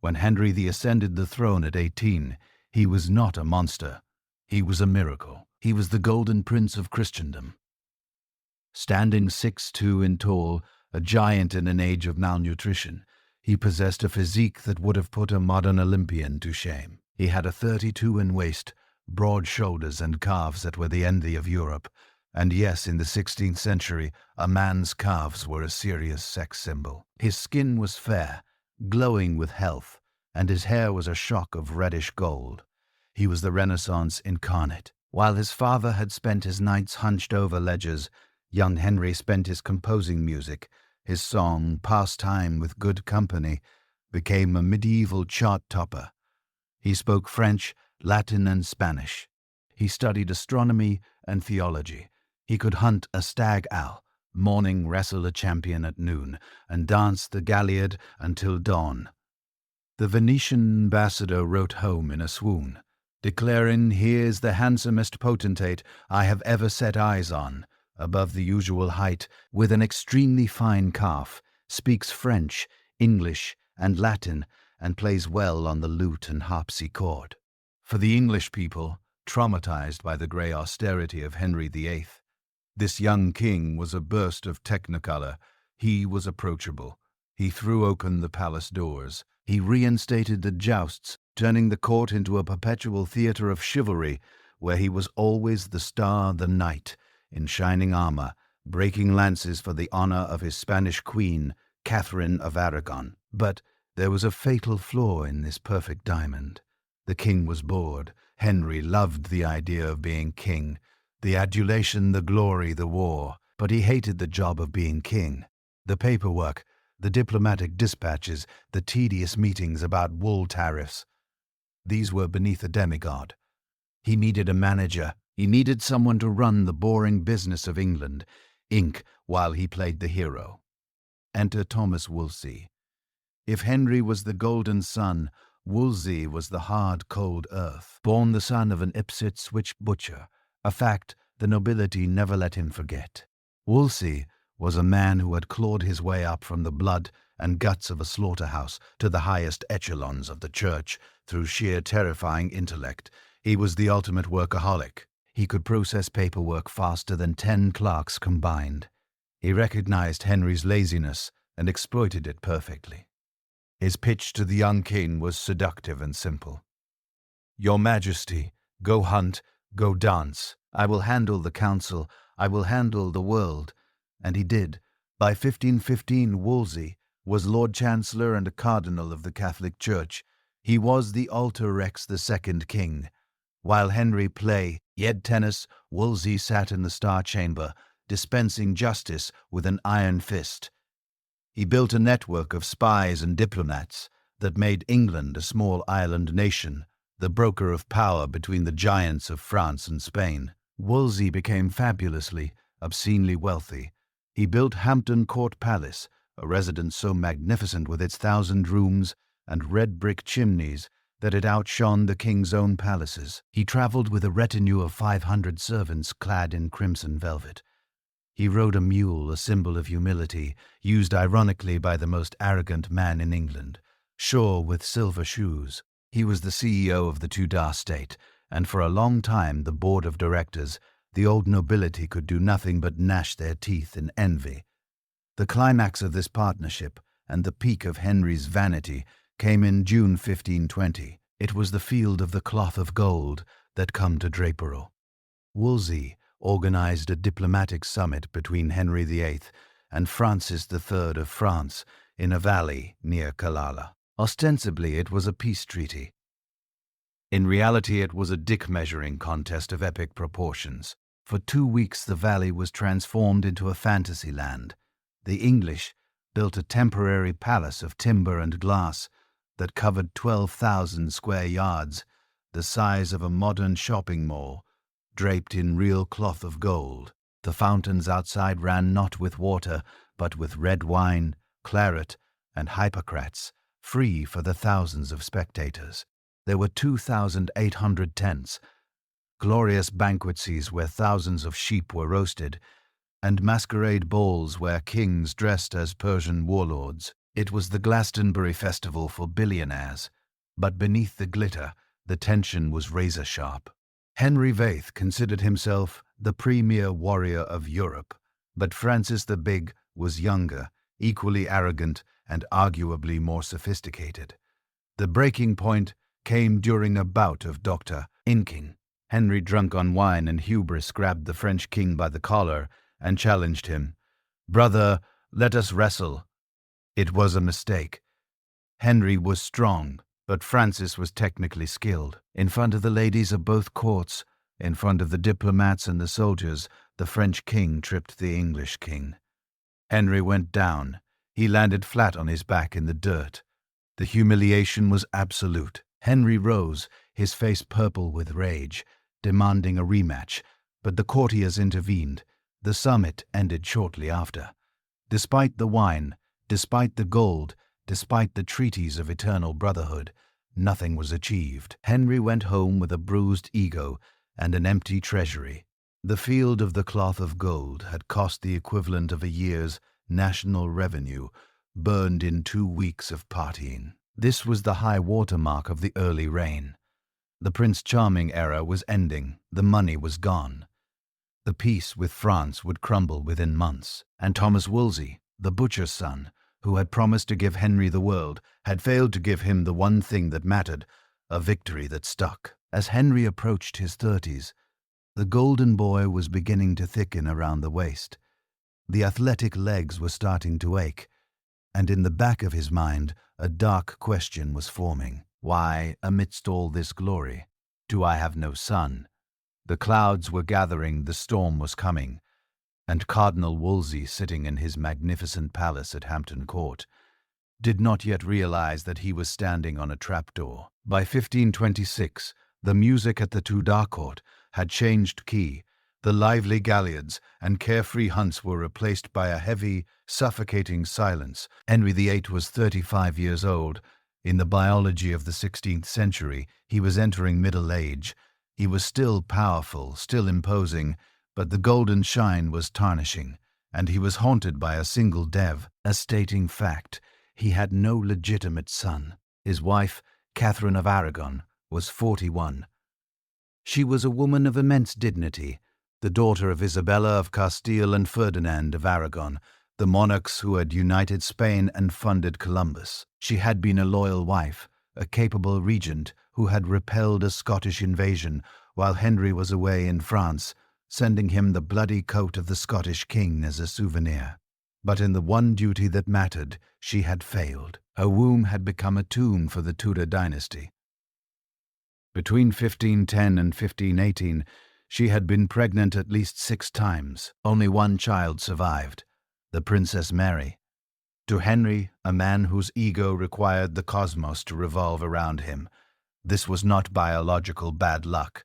When Henry ascended the throne at 18, he was not a monster. He was a miracle. He was the golden prince of Christendom. Standing 6'2" in tall, a giant in an age of malnutrition, he possessed a physique that would have put a modern Olympian to shame. He had a 32 in waist, broad shoulders and calves that were the envy of Europe. And yes, in the 16th century, a man's calves were a serious sex symbol. His skin was fair, glowing with health, and his hair was a shock of reddish gold. He was the Renaissance incarnate. While his father had spent his nights hunched over ledgers, young Henry spent his composing music. His song, Pastime with Good Company, became a medieval chart-topper. He spoke French, Latin, and Spanish. He studied astronomy and theology. He could hunt a stag owl, morning wrestle a champion at noon, and dance the galliard until dawn. The Venetian ambassador wrote home in a swoon, declaring, "Here's the handsomest potentate I have ever set eyes on, above the usual height, with an extremely fine calf, speaks French, English, and Latin, and plays well on the lute and harpsichord." For the English people, traumatized by the grey austerity of Henry VIII, this young king was a burst of technicolor. He was approachable. He threw open the palace doors. He reinstated the jousts, turning the court into a perpetual theatre of chivalry, where he was always the star, the knight, in shining armor, breaking lances for the honor of his Spanish queen, Catherine of Aragon. But there was a fatal flaw in this perfect diamond. The king was bored. Henry loved the idea of being king, the adulation, the glory, the war, but he hated the job of being king. The paperwork, the diplomatic dispatches, the tedious meetings about wool tariffs. These were beneath a demigod. He needed a manager. He needed someone to run the boring business of England, Inc., while he played the hero. Enter Thomas Wolsey. If Henry was the golden sun, Wolsey was the hard, cold earth, born the son of an Ipswich butcher, a fact the nobility never let him forget. Wolsey was a man who had clawed his way up from the blood and guts of a slaughterhouse to the highest echelons of the church through sheer terrifying intellect. He was the ultimate workaholic. He could process paperwork faster than 10 clerks combined. He recognized Henry's laziness and exploited it perfectly. His pitch to the young king was seductive and simple. "Your Majesty, go hunt, go dance. I will handle the council, I will handle the world." And he did. By 1515, Wolsey was Lord Chancellor and a cardinal of the Catholic Church. He was the Alter Rex, the second king. While Henry played tennis, Wolsey sat in the Star Chamber, dispensing justice with an iron fist. He built a network of spies and diplomats that made England a small island nation, the broker of power between the giants of France and Spain. Wolsey became fabulously, obscenely wealthy. He built Hampton Court Palace, a residence so magnificent with its 1,000 rooms and red brick chimneys that it outshone the king's own palaces. He traveled with a retinue of 500 servants clad in crimson velvet. He rode a mule, a symbol of humility, used ironically by the most arrogant man in England. sure with silver shoes. He was the CEO of the Tudor state, and for a long time the board of directors, the old nobility, could do nothing but gnash their teeth in envy. The climax of this partnership, and the peak of Henry's vanity, came in June 1520. It was the field of the cloth of gold that come to Drapeau. Wolsey organized a diplomatic summit between Henry VIII and Francis III of France in a valley near Calala. Ostensibly, it was a peace treaty. In reality, it was a dick-measuring contest of epic proportions. For 2 weeks, the valley was transformed into a fantasy land. The English built a temporary palace of timber and glass that covered 12,000 square yards, the size of a modern shopping mall, draped in real cloth of gold. The fountains outside ran not with water, but with red wine, claret, and hypocras, free for the thousands of spectators. There were 2,800 tents, glorious banquetsies where thousands of sheep were roasted, and masquerade balls where kings dressed as Persian warlords. It was the Glastonbury festival for billionaires, but beneath the glitter, the tension was razor-sharp. Henry VIII considered himself the premier warrior of Europe, but Francis the Big was younger, equally arrogant, and arguably more sophisticated. The breaking point came during a bout of Dr. Inking. Henry, drunk on wine and hubris, grabbed the French king by the collar and challenged him. "Brother, let us wrestle." It was a mistake. Henry was strong, but Francis was technically skilled. In front of the ladies of both courts, in front of the diplomats and the soldiers, the French king tripped the English king. Henry went down. He landed flat on his back in the dirt. The humiliation was absolute. Henry rose, his face purple with rage, demanding a rematch, but the courtiers intervened. The summit ended shortly after. Despite the wine, despite the gold, despite the treaties of eternal brotherhood, nothing was achieved. Henry went home with a bruised ego and an empty treasury. The field of the cloth of gold had cost the equivalent of a year's national revenue, burned in 2 weeks of partying. This was the high water mark of the early reign. The Prince Charming era was ending. The money was gone. The peace with France would crumble within months, and Thomas Wolsey, the butcher's son, who had promised to give Henry the world, had failed to give him the one thing that mattered, a victory that stuck. As Henry approached his 30s, the golden boy was beginning to thicken around the waist. The athletic legs were starting to ache, and in the back of his mind a dark question was forming. Why, amidst all this glory, do I have no son? The clouds were gathering, the storm was coming, and Cardinal Wolsey, sitting in his magnificent palace at Hampton Court, did not yet realize that he was standing on a trapdoor. By 1526, the music at the Tudor court had changed key. The lively galliards and carefree hunts were replaced by a heavy, suffocating silence. Henry VIII was 35 years old. In the biology of the 16th century, he was entering middle age. He was still powerful, still imposing, but the golden shine was tarnishing, and he was haunted by a single a stating fact. He had no legitimate son. His wife, Catherine of Aragon, was 41. She was a woman of immense dignity, the daughter of Isabella of Castile and Ferdinand of Aragon, the monarchs who had united Spain and funded Columbus. She had been a loyal wife, a capable regent who had repelled a Scottish invasion while Henry was away in France, sending him the bloody coat of the Scottish king as a souvenir. But in the one duty that mattered, she had failed. Her womb had become a tomb for the Tudor Dynasty. Between 1510 and 1518, she had been pregnant at least 6 times. Only one child survived, the Princess Mary. To Henry, a man whose ego required the cosmos to revolve around him, this was not biological bad luck.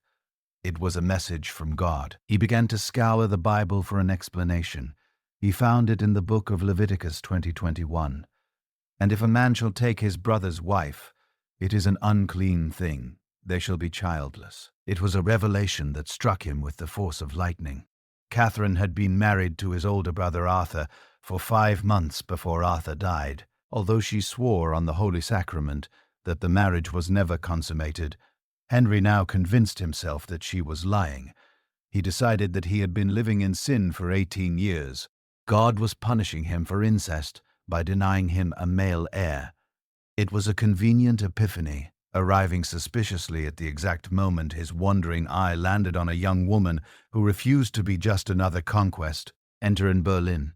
It was a message from God. He began to scour the Bible for an explanation. He found it in the book of Leviticus 20:21. And if a man shall take his brother's wife, it is an unclean thing. They shall be childless. It was a revelation that struck him with the force of lightning. Catherine had been married to his older brother Arthur for 5 months before Arthur died. Although she swore on the Holy Sacrament that the marriage was never consummated, Henry now convinced himself that she was lying. He decided that he had been living in sin for 18 years. God was punishing him for incest by denying him a male heir. It was a convenient epiphany, arriving suspiciously at the exact moment his wandering eye landed on a young woman who refused to be just another conquest. Enter Anne Boleyn.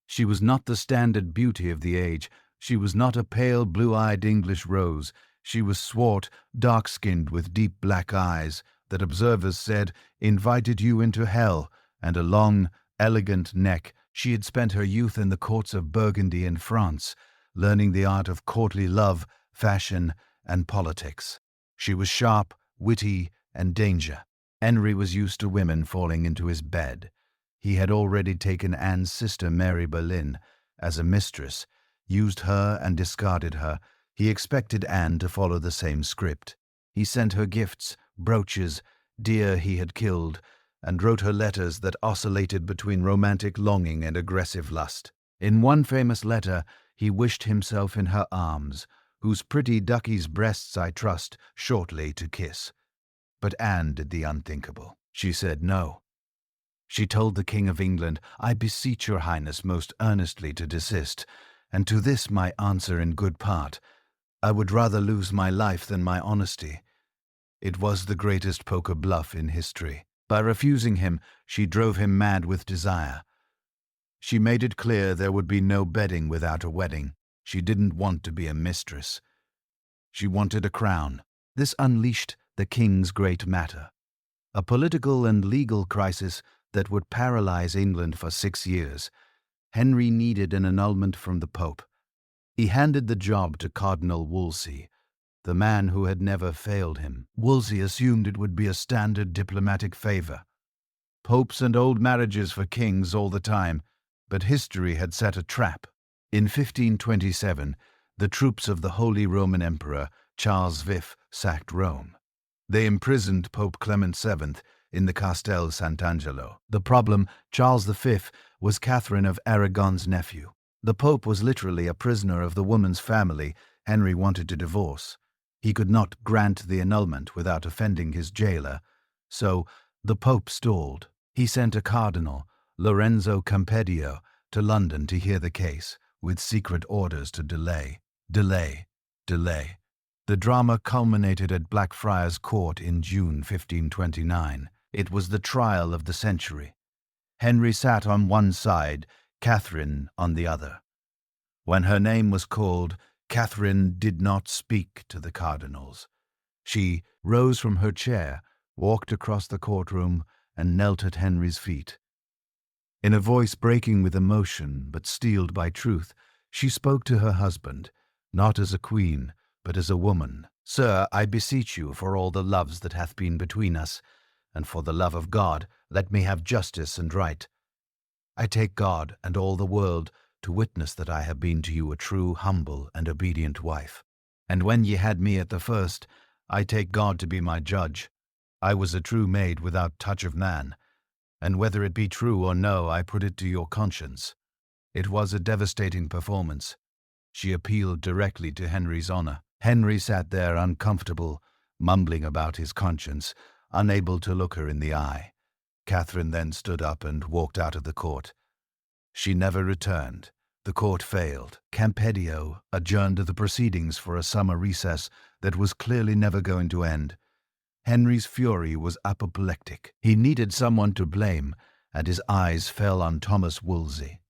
She was not the standard beauty of the age. She was not a pale, blue-eyed English rose. She was swart, dark-skinned, with deep black eyes that observers said invited you into hell, and a long, elegant neck. She had spent her youth in the courts of Burgundy and France, learning the art of courtly love, fashion, and politics. She was sharp, witty, and danger. Henry was used to women falling into his bed. He had already taken Anne's sister Mary Boleyn as a mistress, used her and discarded her. He expected Anne to follow the same script. He sent her gifts, brooches, deer he had killed, and wrote her letters that oscillated between romantic longing and aggressive lust. In one famous letter, he wished himself in her arms, whose pretty ducky's breasts I trust shortly to kiss. But Anne did the unthinkable. She said no. She told the King of England, I beseech your Highness most earnestly to desist, and to this my answer in good part, I would rather lose my life than my honesty. It was the greatest poker bluff in history. By refusing him, she drove him mad with desire. She made it clear there would be no bedding without a wedding. She didn't want to be a mistress. She wanted a crown. This unleashed the king's great matter, a political and legal crisis that would paralyze England for 6 years. Henry needed an annulment from the Pope. He handed the job to Cardinal Wolsey, the man who had never failed him. Wolsey assumed it would be a standard diplomatic favor. Popes and old marriages for kings all the time, but history had set a trap. In 1527, the troops of the Holy Roman Emperor Charles V sacked Rome. They imprisoned Pope Clement VII in the Castel Sant'Angelo. The problem, Charles V was Catherine of Aragon's nephew. The Pope was literally a prisoner of the woman's family Henry wanted to divorce. He could not grant the annulment without offending his jailer, so the Pope stalled. He sent a cardinal, Lorenzo Campeggio, to London to hear the case, with secret orders to delay. The drama culminated at Blackfriars Court in June 1529. It was the trial of the century. Henry sat on one side, Catherine on the other. When her name was called, Catherine did not speak to the cardinals. She rose from her chair, walked across the courtroom, and knelt at Henry's feet. In a voice breaking with emotion but steeled by truth, she spoke to her husband, not as a queen, but as a woman. Sir, I beseech you, for all the loves that hath been between us, and for the love of God, let me have justice and right. I take God and all the world to witness that I have been to you a true, humble, and obedient wife. And when ye had me at the first, I take God to be my judge. I was a true maid without touch of man, and whether it be true or no, I put it to your conscience. It was a devastating performance. She appealed directly to Henry's honor. Henry sat there uncomfortable, mumbling about his conscience, unable to look her in the eye. Catherine then stood up and walked out of the court. She never returned. The court failed. Campeggio adjourned the proceedings for a summer recess that was clearly never going to end. Henry's fury was apoplectic. He needed someone to blame, and his eyes fell on Thomas Wolsey.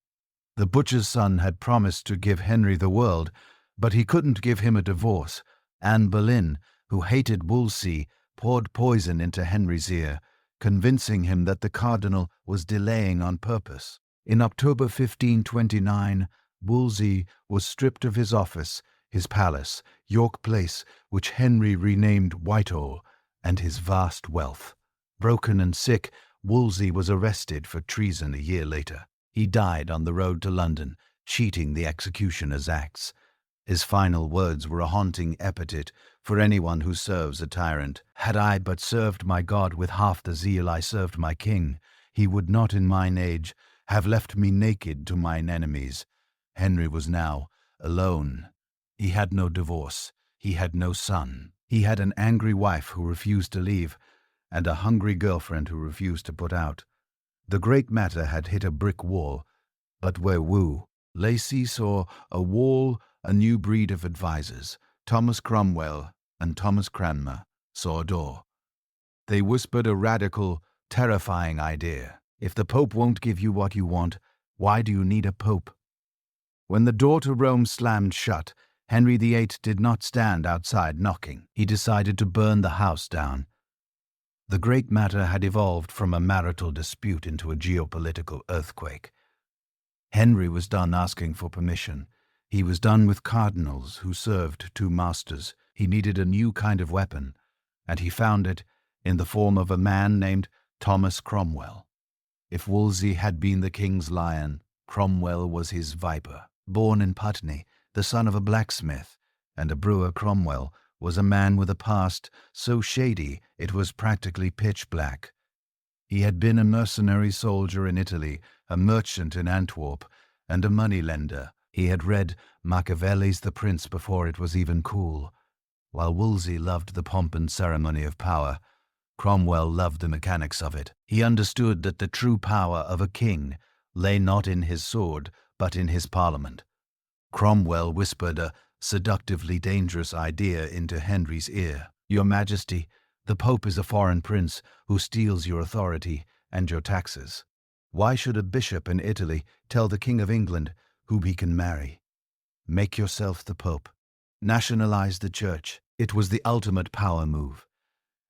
The butcher's son had promised to give Henry the world, but he couldn't give him a divorce. Anne Boleyn, who hated Wolsey, poured poison into Henry's ear, convincing him that the cardinal was delaying on purpose. In October 1529, Wolsey was stripped of his office, his palace, York Place, which Henry renamed Whitehall, and his vast wealth. Broken and sick, Wolsey was arrested for treason a year later. He died on the road to London, cheating the executioner's axe. His final words were a haunting epithet for anyone who serves a tyrant. Had I but served my God with half the zeal I served my king, he would not in mine age have left me naked to mine enemies. Henry was now alone. He had no divorce. He had no son. He had an angry wife who refused to leave, and a hungry girlfriend who refused to put out. The great matter had hit a brick wall, but where Lacy saw a wall, a new breed of advisers. Thomas Cromwell and Thomas Cranmer saw a door. They whispered a radical, terrifying idea. If the Pope won't give you what you want, why do you need a Pope? When the door to Rome slammed shut, Henry VIII did not stand outside knocking. He decided to burn the house down. The great matter had evolved from a marital dispute into a geopolitical earthquake. Henry was done asking for permission. He was done with cardinals who served two masters. He needed a new kind of weapon, and he found it in the form of a man named Thomas Cromwell. If Wolsey had been the king's lion, Cromwell was his viper. Born in Putney, the son of a blacksmith and a brewer, Cromwell was a man with a past so shady it was practically pitch black. He had been a mercenary soldier in Italy, a merchant in Antwerp, and a moneylender. He had read Machiavelli's The Prince before it was even cool. While Wolsey loved the pomp and ceremony of power, Cromwell loved the mechanics of it. He understood that the true power of a king lay not in his sword, but in his parliament. Cromwell whispered a seductively dangerous idea into Henry's ear. "Your Majesty, the Pope is a foreign prince who steals your authority and your taxes. Why should a bishop in Italy tell the King of England whom he can marry? Make yourself the Pope. Nationalize the Church." It was the ultimate power move.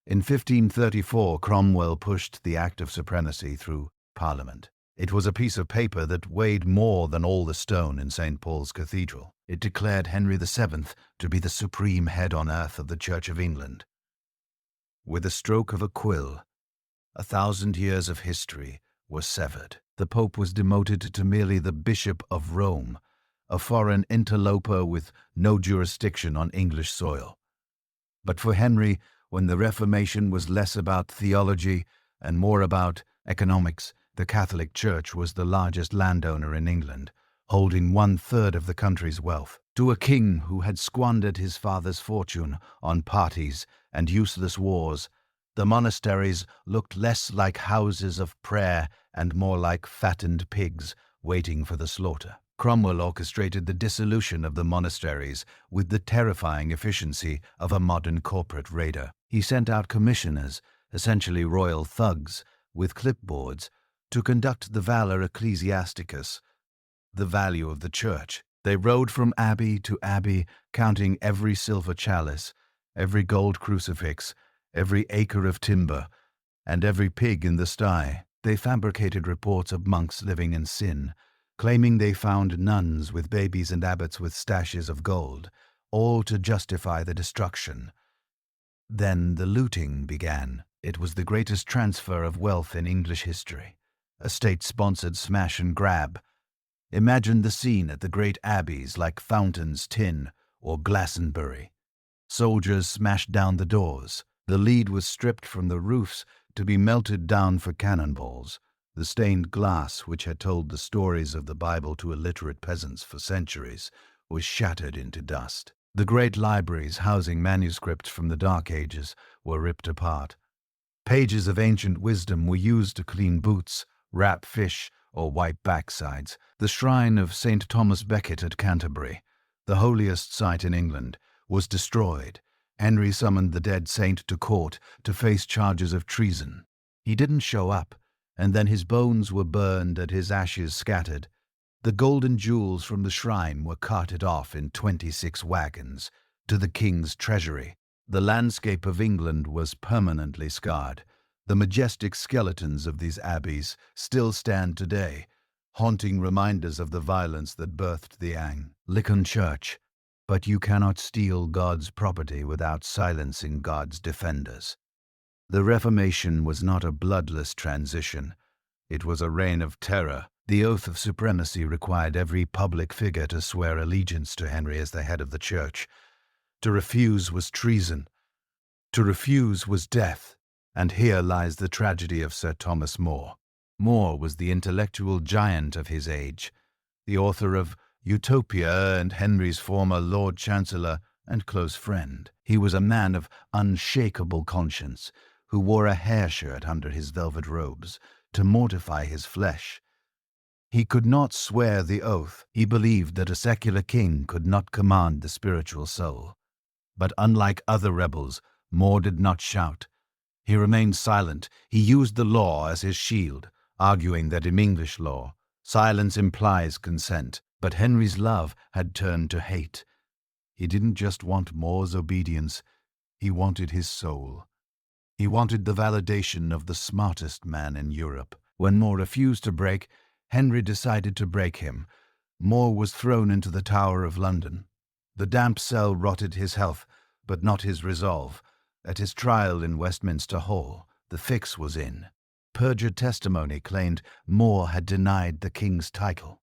In 1534, Cromwell pushed the Act of Supremacy through Parliament. It was a piece of paper that weighed more than all the stone in St. Paul's Cathedral. It declared Henry VII to be the supreme head on earth of the Church of England. With a stroke of a quill, 1,000 years of history were severed. The Pope was demoted to merely the Bishop of Rome, a foreign interloper with no jurisdiction on English soil. But for Henry, when the Reformation was less about theology and more about economics, the Catholic Church was the largest landowner in England, holding 1/3 of the country's wealth. To a king who had squandered his father's fortune on parties and useless wars, the monasteries looked less like houses of prayer and more like fattened pigs waiting for the slaughter. Cromwell orchestrated the dissolution of the monasteries with the terrifying efficiency of a modern corporate raider. He sent out commissioners, essentially royal thugs, with clipboards, to conduct the valor ecclesiasticus, the value of the church. They rode from abbey to abbey, counting every silver chalice, every gold crucifix, every acre of timber, and every pig in the sty. They fabricated reports of monks living in sin, claiming they found nuns with babies and abbots with stashes of gold, all to justify the destruction. Then the looting began. It was the greatest transfer of wealth in English history. A state-sponsored smash and grab. Imagine the scene at the great abbeys like Fountains, Tin, or Glastonbury. Soldiers smashed down the doors. The lead was stripped from the roofs to be melted down for cannonballs. The stained glass, which had told the stories of the Bible to illiterate peasants for centuries, was shattered into dust. The great libraries housing manuscripts from the Dark Ages were ripped apart. Pages of ancient wisdom were used to clean boots, wrap fish, or wipe backsides. The shrine of St. Thomas Becket at Canterbury, the holiest site in England, was destroyed. Henry summoned the dead saint to court to face charges of treason. He didn't show up, and then his bones were burned and his ashes scattered. The golden jewels from the shrine were carted off in 26 wagons to the king's treasury. The landscape of England was permanently scarred. The majestic skeletons of these abbeys still stand today, haunting reminders of the violence that birthed the Anglican Church. But you cannot steal God's property without silencing God's defenders. The Reformation was not a bloodless transition. It was a reign of terror. The oath of supremacy required every public figure to swear allegiance to Henry as the head of the Church. To refuse was treason. To refuse was death. And here lies the tragedy of Sir Thomas More. More was the intellectual giant of his age, the author of utopia and Henry's former Lord Chancellor and close friend. He was a man of unshakable conscience, who wore a hair shirt under his velvet robes to mortify his flesh. He could not swear the oath. He believed that a secular king could not command the spiritual soul. But unlike other rebels, More did not shout. He remained silent. He used the law as his shield, arguing that in English law, silence implies consent. But Henry's love had turned to hate. He didn't just want More's obedience, he wanted his soul. He wanted the validation of the smartest man in Europe. When More refused to break, Henry decided to break him. More was thrown into the Tower of London. The damp cell rotted his health, but not his resolve. At his trial in Westminster Hall, the fix was in. Perjured testimony claimed More had denied the king's title.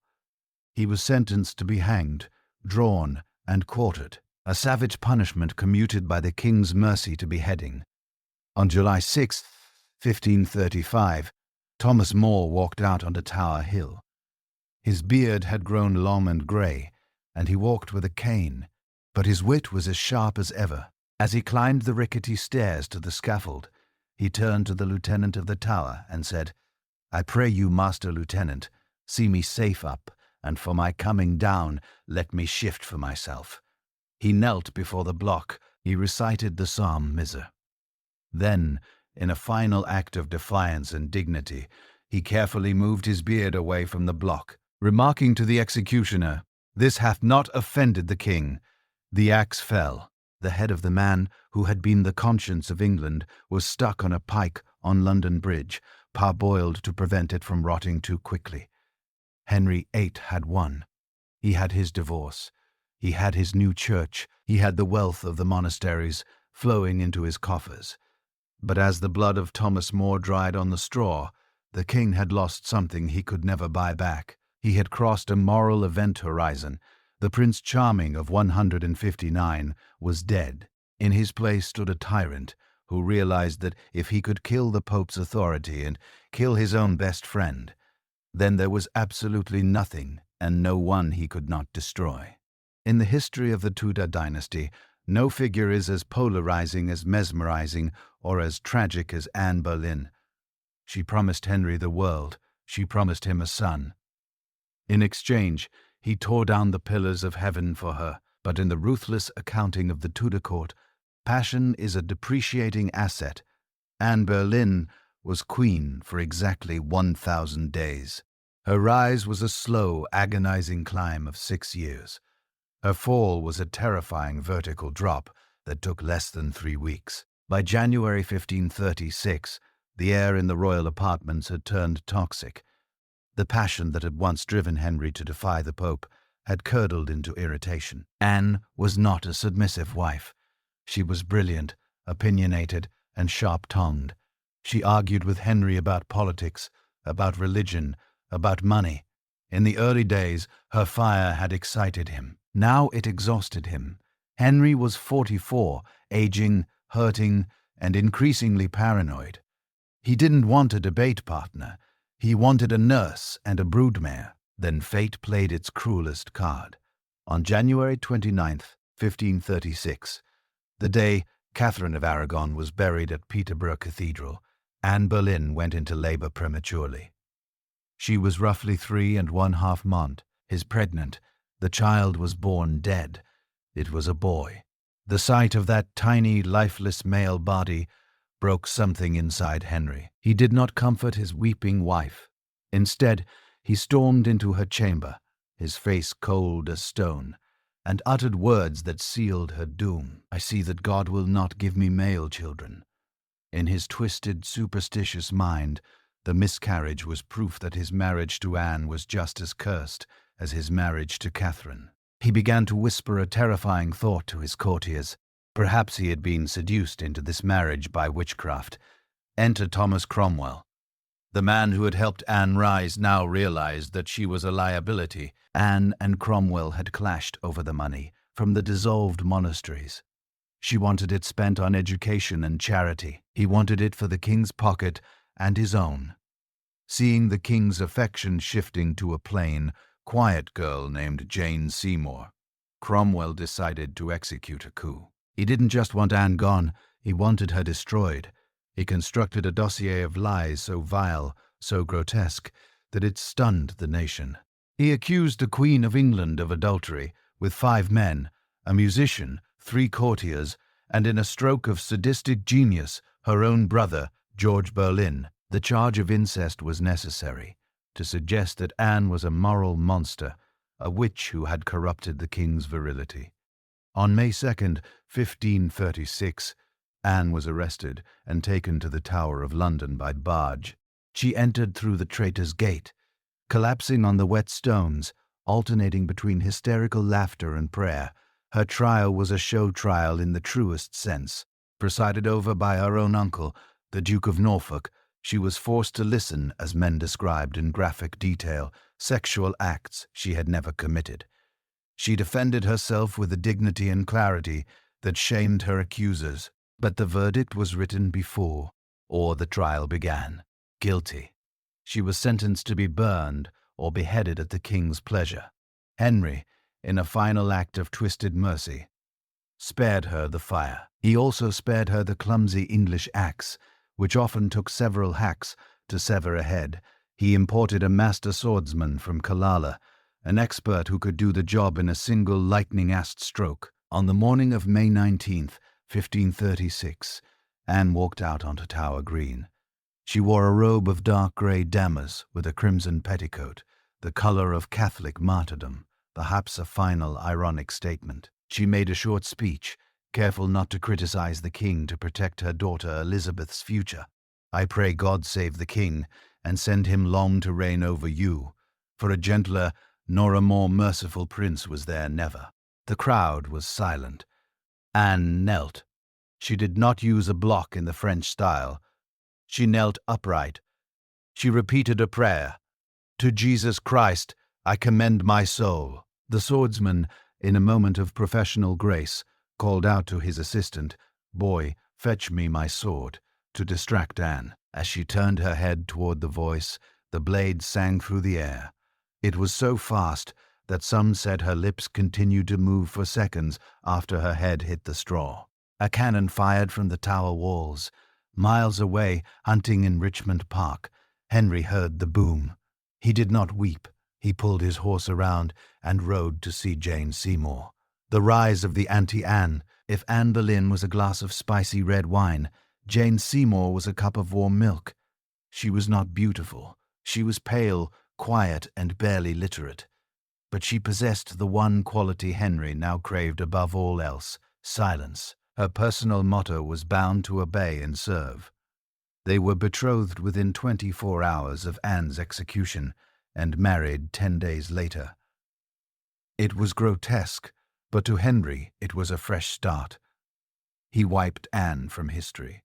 He was sentenced to be hanged, drawn, and quartered, a savage punishment commuted by the king's mercy to beheading. On July 6, 1535, Thomas More walked out onto Tower Hill. His beard had grown long and grey, and he walked with a cane, but his wit was as sharp as ever. As he climbed the rickety stairs to the scaffold, he turned to the lieutenant of the tower and said, "I pray you, Master Lieutenant, see me safe up, and for my coming down let me shift for myself." He knelt before the block. He recited the psalm Miser. Then, in a final act of defiance and dignity, he carefully moved his beard away from the block, remarking to the executioner, "This hath not offended the king." The axe fell. The head of the man who had been the conscience of England was stuck on a pike on London Bridge, parboiled to prevent it from rotting too quickly. Henry VIII had won. He had his divorce. He had his new church. He had the wealth of the monasteries flowing into his coffers. But as the blood of Thomas More dried on the straw, the king had lost something he could never buy back. He had crossed a moral event horizon. The Prince Charming of 159 was dead. In his place stood a tyrant who realized that if he could kill the Pope's authority and kill his own best friend, then there was absolutely nothing and no one he could not destroy. In the history of the Tudor dynasty, no figure is as polarizing, as mesmerizing, or as tragic as Anne Boleyn. She promised Henry the world. She promised him a son. In exchange, he tore down the pillars of heaven for her. But in the ruthless accounting of the Tudor court, passion is a depreciating asset. Anne Boleyn was queen for exactly 1,000 days. Her rise was a slow, agonizing climb of 6 years. Her fall was a terrifying vertical drop that took less than 3 weeks. By January 1536, the air in the royal apartments had turned toxic. The passion that had once driven Henry to defy the Pope had curdled into irritation. Anne was not a submissive wife. She was brilliant, opinionated, and sharp-tongued. She argued with Henry about politics, about religion, about money. In the early days, her fire had excited him. Now it exhausted him. Henry was 44, aging, hurting, and increasingly paranoid. He didn't want a debate partner. He wanted a nurse and a broodmare. Then fate played its cruelest card. On January 29th, 1536, the day Catherine of Aragon was buried at Peterborough Cathedral, Anne Boleyn went into labor prematurely. She was roughly 3½ months, pregnant. The child was born dead. It was a boy. The sight of that tiny, lifeless male body broke something inside Henry. He did not comfort his weeping wife. Instead, he stormed into her chamber, his face cold as stone, and uttered words that sealed her doom. "I see that God will not give me male children." In his twisted, superstitious mind, the miscarriage was proof that his marriage to Anne was just as cursed as his marriage to Catherine. He began to whisper a terrifying thought to his courtiers. Perhaps he had been seduced into this marriage by witchcraft. Enter Thomas Cromwell. The man who had helped Anne rise now realized that she was a liability. Anne and Cromwell had clashed over the money from the dissolved monasteries. She wanted it spent on education and charity. He wanted it for the king's pocket and his own. Seeing the king's affection shifting to a plane quiet girl named Jane Seymour. Cromwell decided to execute a coup. He didn't just want Anne gone, he wanted her destroyed. He constructed a dossier of lies so vile, so grotesque, that it stunned the nation. He accused the Queen of England of adultery with 5 men, a musician, 3 courtiers, and in a stroke of sadistic genius, her own brother, George Boleyn. The charge of incest was necessary to suggest that Anne was a moral monster, a witch who had corrupted the king's virility. On May 2nd, 1536, Anne was arrested and taken to the Tower of London by barge. She entered through the Traitor's Gate, collapsing on the wet stones, alternating between hysterical laughter and prayer. Her trial was a show trial in the truest sense. Presided over by her own uncle, the Duke of Norfolk, she was forced to listen as men described in graphic detail sexual acts she had never committed. She defended herself with a dignity and clarity that shamed her accusers, but the verdict was written before, or the trial began. Guilty. She was sentenced to be burned or beheaded at the king's pleasure. Henry, in a final act of twisted mercy, spared her the fire. He also spared her the clumsy English axe, which often took several hacks to sever a head. He imported a master swordsman from Killala, an expert who could do the job in a single lightning-assed stroke. On the morning of May 19th, 1536, Anne walked out onto Tower Green. She wore a robe of dark grey damask with a crimson petticoat, the colour of Catholic martyrdom, perhaps a final ironic statement. She made a short speech, careful not to criticize the king to protect her daughter Elizabeth's future. I pray God save the king, and send him long to reign over you, for a gentler nor a more merciful prince was there never. The crowd was silent. Anne knelt. She did not use a block in the French style. She knelt upright. She repeated a prayer. To Jesus Christ, I commend my soul. The swordsman, in a moment of professional grace, called out to his assistant, Boy, fetch me my sword, to distract Anne. As she turned her head toward the voice, the blade sang through the air. It was so fast that some said her lips continued to move for seconds after her head hit the straw. A cannon fired from the tower walls. Miles away, hunting in Richmond Park, Henry heard the boom. He did not weep. He pulled his horse around and rode to see Jane Seymour. The rise of the anti-Anne. If Anne Boleyn was a glass of spicy red wine, Jane Seymour was a cup of warm milk. She was not beautiful. She was pale, quiet, and barely literate. But she possessed the one quality Henry now craved above all else, silence. Her personal motto was bound to obey and serve. They were betrothed within 24 hours of Anne's execution and married 10 days later. It was grotesque, but to Henry it was a fresh start. He wiped Anne from history.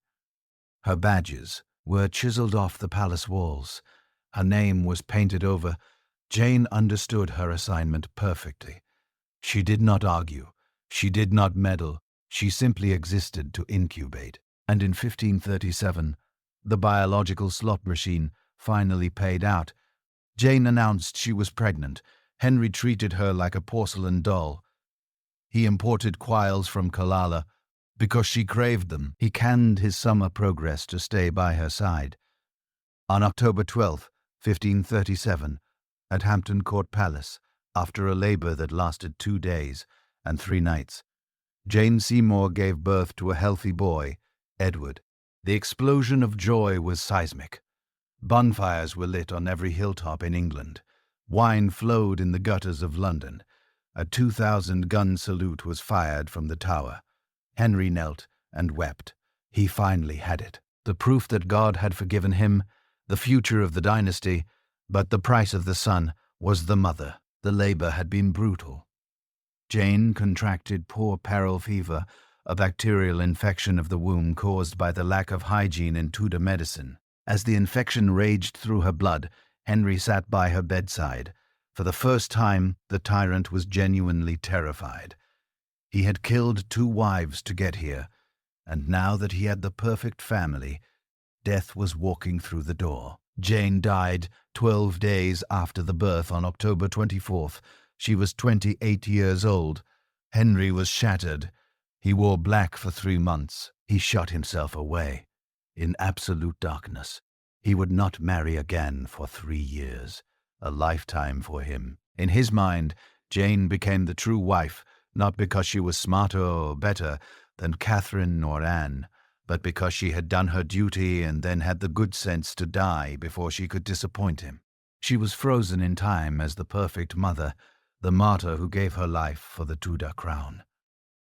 Her badges were chiseled off the palace walls. Her name was painted over. Jane understood her assignment perfectly. She did not argue. She did not meddle. She simply existed to incubate. And in 1537, the biological slot machine finally paid out. Jane announced she was pregnant. Henry treated her like a porcelain doll. He imported quails from Killala because she craved them. He canned his summer progress to stay by her side. On October 12, 1537, at Hampton Court Palace, after a labor that lasted 2 days and 3 nights, Jane Seymour gave birth to a healthy boy, Edward. The explosion of joy was seismic. Bonfires were lit on every hilltop in England. Wine flowed in the gutters of London. A 2,000-gun salute was fired from the tower. Henry knelt and wept. He finally had it. The proof that God had forgiven him, the future of the dynasty, but the price of the son was the mother. The labor had been brutal. Jane contracted puerperal fever, a bacterial infection of the womb caused by the lack of hygiene in Tudor medicine. As the infection raged through her blood, Henry sat by her bedside. For the first time, the tyrant was genuinely terrified. He had killed 2 wives to get here, and now that he had the perfect family, death was walking through the door. Jane died 12 days after the birth on October 24th. She was 28 years old. Henry was shattered. He wore black for 3 months. He shut himself away in absolute darkness. He would not marry again for 3 years, a lifetime for him. In his mind, Jane became the true wife, not because she was smarter or better than Catherine or Anne, but because she had done her duty and then had the good sense to die before she could disappoint him. She was frozen in time as the perfect mother, the martyr who gave her life for the Tudor crown.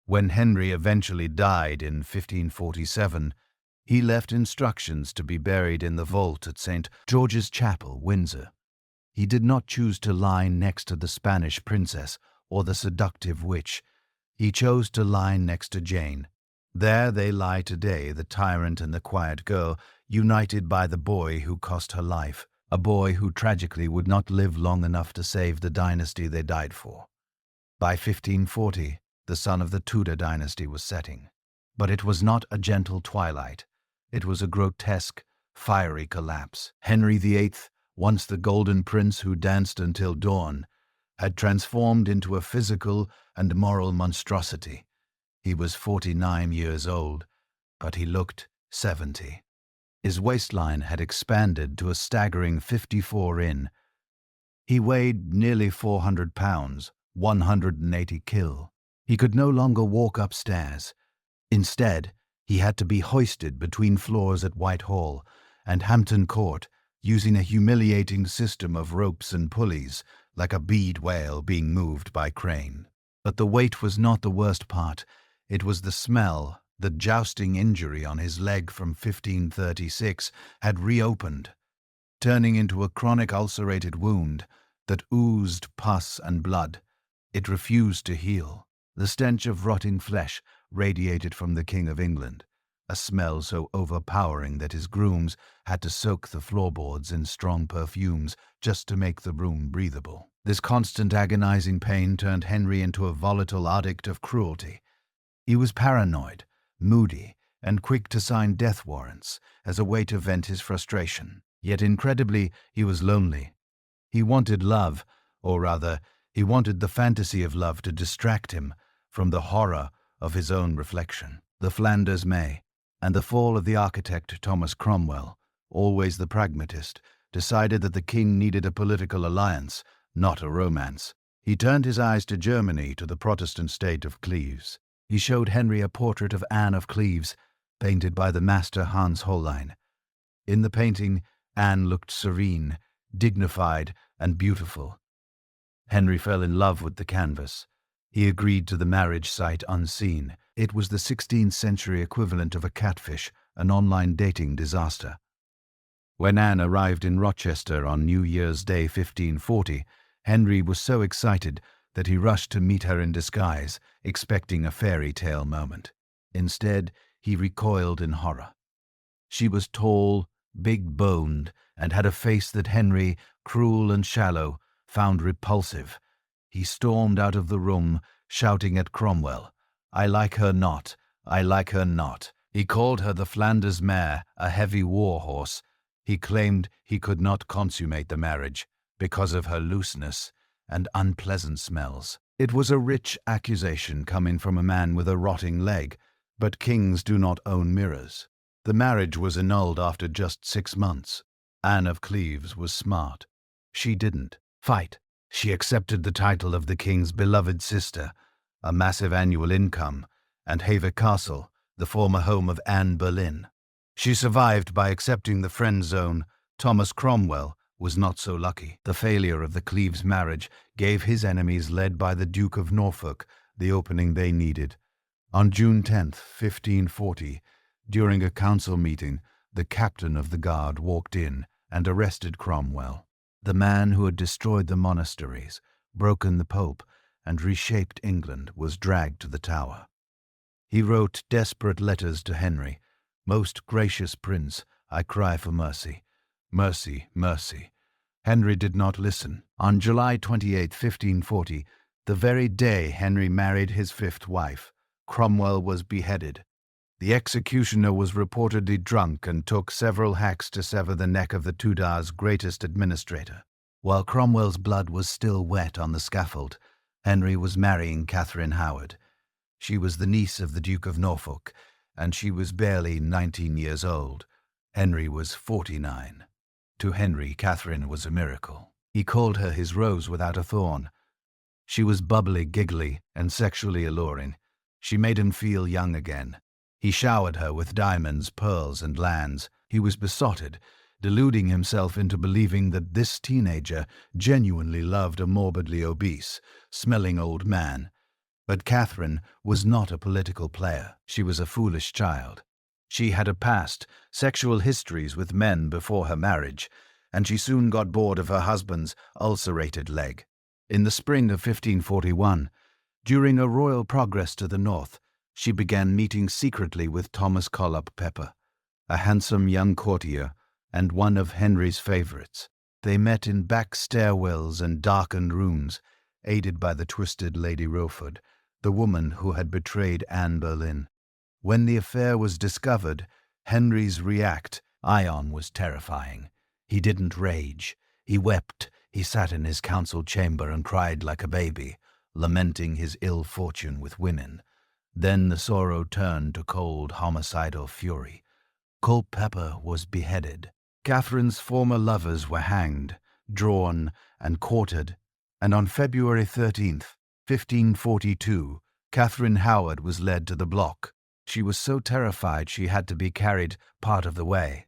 When Henry eventually died in 1547, he left instructions to be buried in the vault at St. George's Chapel, Windsor. He did not choose to lie next to the Spanish princess or the seductive witch. He chose to lie next to Jane. There they lie today, the tyrant and the quiet girl, united by the boy who cost her life, a boy who tragically would not live long enough to save the dynasty they died for. By 1540, the sun of the Tudor dynasty was setting. But it was not a gentle twilight. It was a grotesque, fiery collapse. Henry VIII, once the golden prince who danced until dawn, had transformed into a physical and moral monstrosity. He was 49 years old, but he looked 70. His waistline had expanded to a staggering 54 in. He weighed nearly 400 pounds, 180 kil. He could no longer walk upstairs. Instead, he had to be hoisted between floors at Whitehall and Hampton Court, using a humiliating system of ropes and pulleys, like a bead whale being moved by crane. But the weight was not the worst part. It was the smell. The jousting injury on his leg from 1536 had reopened, turning into a chronic ulcerated wound that oozed pus and blood. It refused to heal. The stench of rotting flesh radiated from the King of England, a smell so overpowering that his grooms had to soak the floorboards in strong perfumes just to make the room breathable. This constant agonizing pain turned Henry into a volatile addict of cruelty. He was paranoid, moody, and quick to sign death warrants as a way to vent his frustration. Yet incredibly, he was lonely. He wanted love, or rather, he wanted the fantasy of love to distract him from the horror of his own reflection. The Flanders May, and the fall of the architect Thomas Cromwell, always the pragmatist, decided that the king needed a political alliance, not a romance. He turned his eyes to Germany, to the Protestant state of Cleves. He showed Henry a portrait of Anne of Cleves, painted by the master Hans Hollein. In the painting, Anne looked serene, dignified, and beautiful. Henry fell in love with the canvas. He agreed to the marriage site unseen. It was the 16th century equivalent of a catfish, an online dating disaster. When Anne arrived in Rochester on New Year's Day 1540, Henry was so excited that he rushed to meet her in disguise, expecting a fairy tale moment. Instead, he recoiled in horror. She was tall, big-boned, and had a face that Henry, cruel and shallow, found repulsive. He stormed out of the room, shouting at Cromwell, "I like her not, I like her not." He called her the Flanders mare, a heavy war horse. He claimed he could not consummate the marriage because of her looseness and unpleasant smells. It was a rich accusation coming from a man with a rotting leg, but kings do not own mirrors. The marriage was annulled after just 6 months. Anne of Cleves was smart. She didn't fight. She accepted the title of the king's beloved sister, a massive annual income, and Hever Castle, the former home of Anne Boleyn. She survived by accepting the friend zone. Thomas Cromwell was not so lucky. The failure of the Cleves marriage gave his enemies, led by the Duke of Norfolk, the opening they needed. On June 10, 1540, during a council meeting, the captain of the guard walked in and arrested Cromwell. The man who had destroyed the monasteries, broken the Pope, and reshaped England was dragged to the Tower. He wrote desperate letters to Henry. "Most gracious prince, I cry for mercy. Mercy, mercy." Henry did not listen. On July 28, 1540, the very day Henry married his 5th wife, Cromwell was beheaded. The executioner was reportedly drunk and took several hacks to sever the neck of the Tudors' greatest administrator. While Cromwell's blood was still wet on the scaffold, Henry was marrying Catherine Howard. She was the niece of the Duke of Norfolk, and she was barely 19 years old. Henry was 49. To Henry, Catherine was a miracle. He called her his rose without a thorn. She was bubbly, giggly, and sexually alluring. She made him feel young again. He showered her with diamonds, pearls, and lands. He was besotted, deluding himself into believing that this teenager genuinely loved a morbidly obese, smelling old man. But Catherine was not a political player. She was a foolish child. She had a past, sexual histories with men before her marriage, and she soon got bored of her husband's ulcerated leg. In the spring of 1541, during a royal progress to the north, she began meeting secretly with Thomas Collop Pepper, a handsome young courtier and one of Henry's favorites. They met in back stairwells and darkened rooms, aided by the twisted Lady Rowford, the woman who had betrayed Anne Boleyn. When the affair was discovered, Henry's reaction was terrifying. He didn't rage. He wept. He sat in his council chamber and cried like a baby, lamenting his ill fortune with women. Then the sorrow turned to cold, homicidal fury. Culpeper was beheaded. Catherine's former lovers were hanged, drawn, and quartered, and on February 13th, 1542, Catherine Howard was led to the block. She was so terrified she had to be carried part of the way.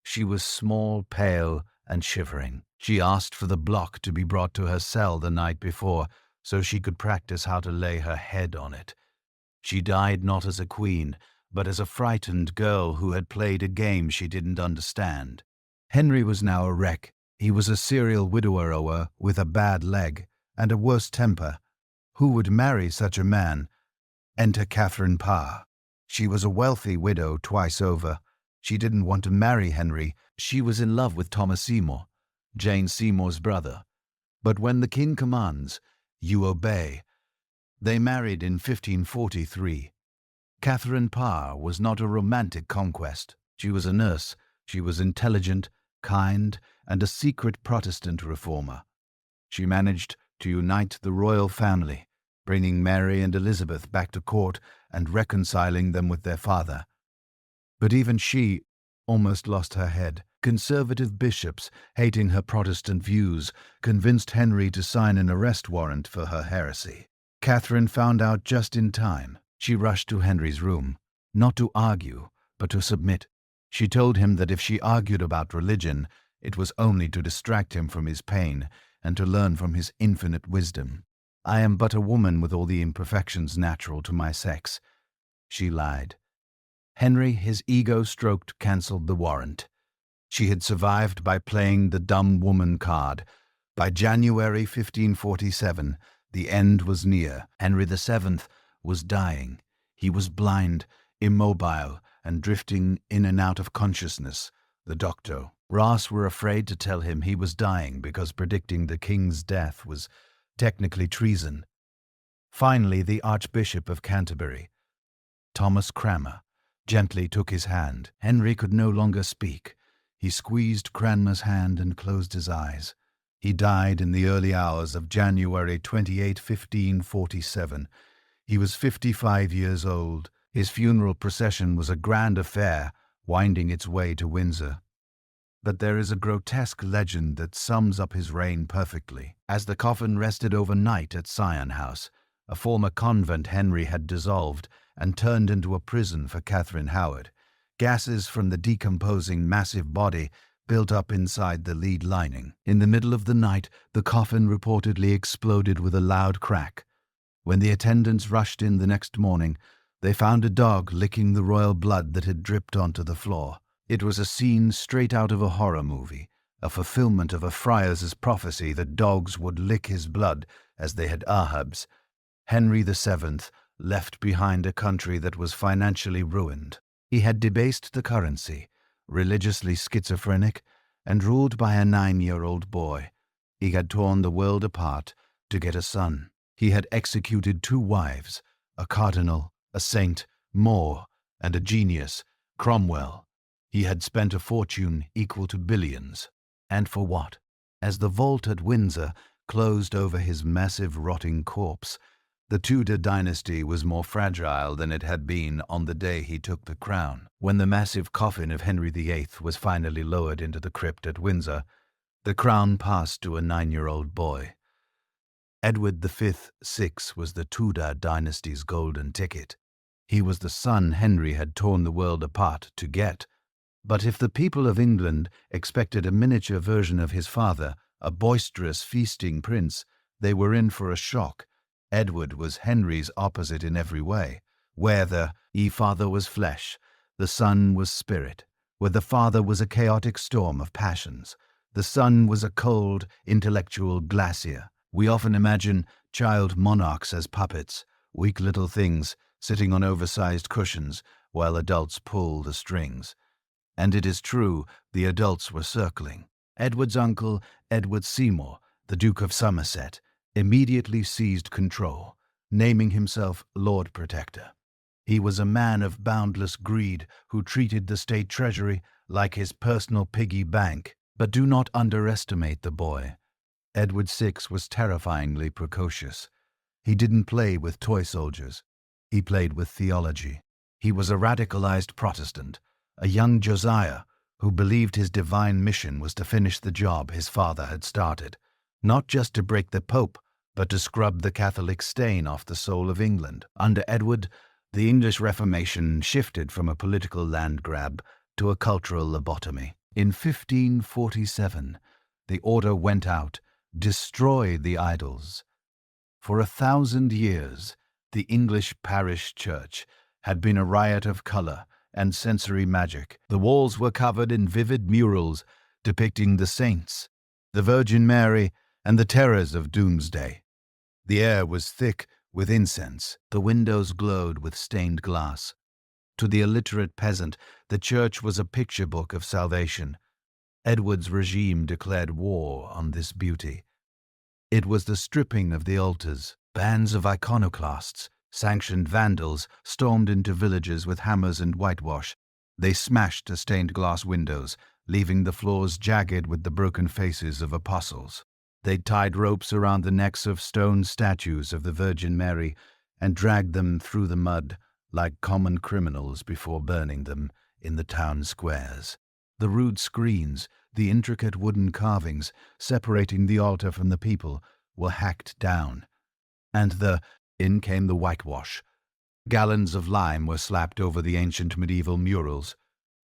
She was small, pale, and shivering. She asked for the block to be brought to her cell the night before so she could practice how to lay her head on it. She died not as a queen, but as a frightened girl who had played a game she didn't understand. Henry was now a wreck. He was a serial widower with a bad leg and a worse temper. Who would marry such a man? Enter Catherine Parr. She was a wealthy widow twice over. She didn't want to marry Henry. She was in love with Thomas Seymour, Jane Seymour's brother. But when the king commands, you obey. They married in 1543. Catherine Parr was not a romantic conquest. She was a nurse. She was intelligent, kind, and a secret Protestant reformer. She managed to unite the royal family, bringing Mary and Elizabeth back to court and reconciling them with their father. But even she almost lost her head. Conservative bishops, hating her Protestant views, convinced Henry to sign an arrest warrant for her heresy. Catherine found out just in time. She rushed to Henry's room, not to argue, but to submit. She told him that if she argued about religion, it was only to distract him from his pain and to learn from his infinite wisdom. I am but a woman with all the imperfections natural to my sex. She lied. Henry, his ego-stroked, cancelled the warrant. She had survived by playing the dumb woman card. By January 1547, the end was near. Henry VII was dying. He was blind, immobile, and drifting in and out of consciousness. The doctor, Ross, were afraid to tell him he was dying because predicting the king's death was technically treason. Finally, the Archbishop of Canterbury, Thomas Cranmer, gently took his hand. Henry could no longer speak. He squeezed Cranmer's hand and closed his eyes. He died in the early hours of January 28, 1547. He was 55 years old. His funeral procession was a grand affair, winding its way to Windsor. But there is a grotesque legend that sums up his reign perfectly. As the coffin rested overnight at Sion House, a former convent Henry had dissolved and turned into a prison for Catherine Howard, gases from the decomposing massive body built up inside the lead lining. In the middle of the night, the coffin reportedly exploded with a loud crack. When the attendants rushed in the next morning, they found a dog licking the royal blood that had dripped onto the floor. It was a scene straight out of a horror movie, a fulfillment of a friar's prophecy that dogs would lick his blood as they had Ahab's. Henry VII left behind a country that was financially ruined. He had debased the currency, religiously schizophrenic, and ruled by a 9-year-old boy. He had torn the world apart to get a son. He had executed 2 wives, a cardinal, a saint, more, and a genius, Cromwell. He had spent a fortune equal to billions. And for what? As the vault at Windsor closed over his massive rotting corpse, the Tudor dynasty was more fragile than it had been on the day he took the crown. When the massive coffin of Henry VIII was finally lowered into the crypt at Windsor, the crown passed to a 9-year-old boy. Edward VI was the Tudor dynasty's golden ticket. He was the son Henry had torn the world apart to get. But if the people of England expected a miniature version of his father, a boisterous, feasting prince, they were in for a shock. Edward was Henry's opposite in every way. Where the father was flesh, the son was spirit. Where the father was a chaotic storm of passions, the son was a cold, intellectual glacier. We often imagine child monarchs as puppets, weak little things sitting on oversized cushions while adults pull the strings. And it is true, the adults were circling. Edward's uncle, Edward Seymour, the Duke of Somerset, immediately seized control, naming himself Lord Protector. He was a man of boundless greed who treated the state treasury like his personal piggy bank. But do not underestimate the boy. Edward VI was terrifyingly precocious. He didn't play with toy soldiers. He played with theology. He was a radicalized Protestant, a young Josiah who believed his divine mission was to finish the job his father had started, not just to break the Pope, but to scrub the Catholic stain off the soul of England. Under Edward, the English Reformation shifted from a political land grab to a cultural lobotomy. In 1547, the order went out, destroyed the idols. For 1,000 years, the English parish church had been a riot of color and sensory magic. The walls were covered in vivid murals depicting the saints, the Virgin Mary, and the terrors of doomsday. The air was thick with incense. The windows glowed with stained glass. To the illiterate peasant, the church was a picture book of salvation. Edward's regime declared war on this beauty. It was the stripping of the altars. Bands of iconoclasts, sanctioned vandals, stormed into villages with hammers and whitewash. They smashed the stained glass windows, leaving the floors jagged with the broken faces of apostles. They tied ropes around the necks of stone statues of the Virgin Mary and dragged them through the mud like common criminals before burning them in the town squares. The rude screens, the intricate wooden carvings separating the altar from the people, were hacked down. And in came the whitewash. Gallons of lime were slapped over the ancient medieval murals.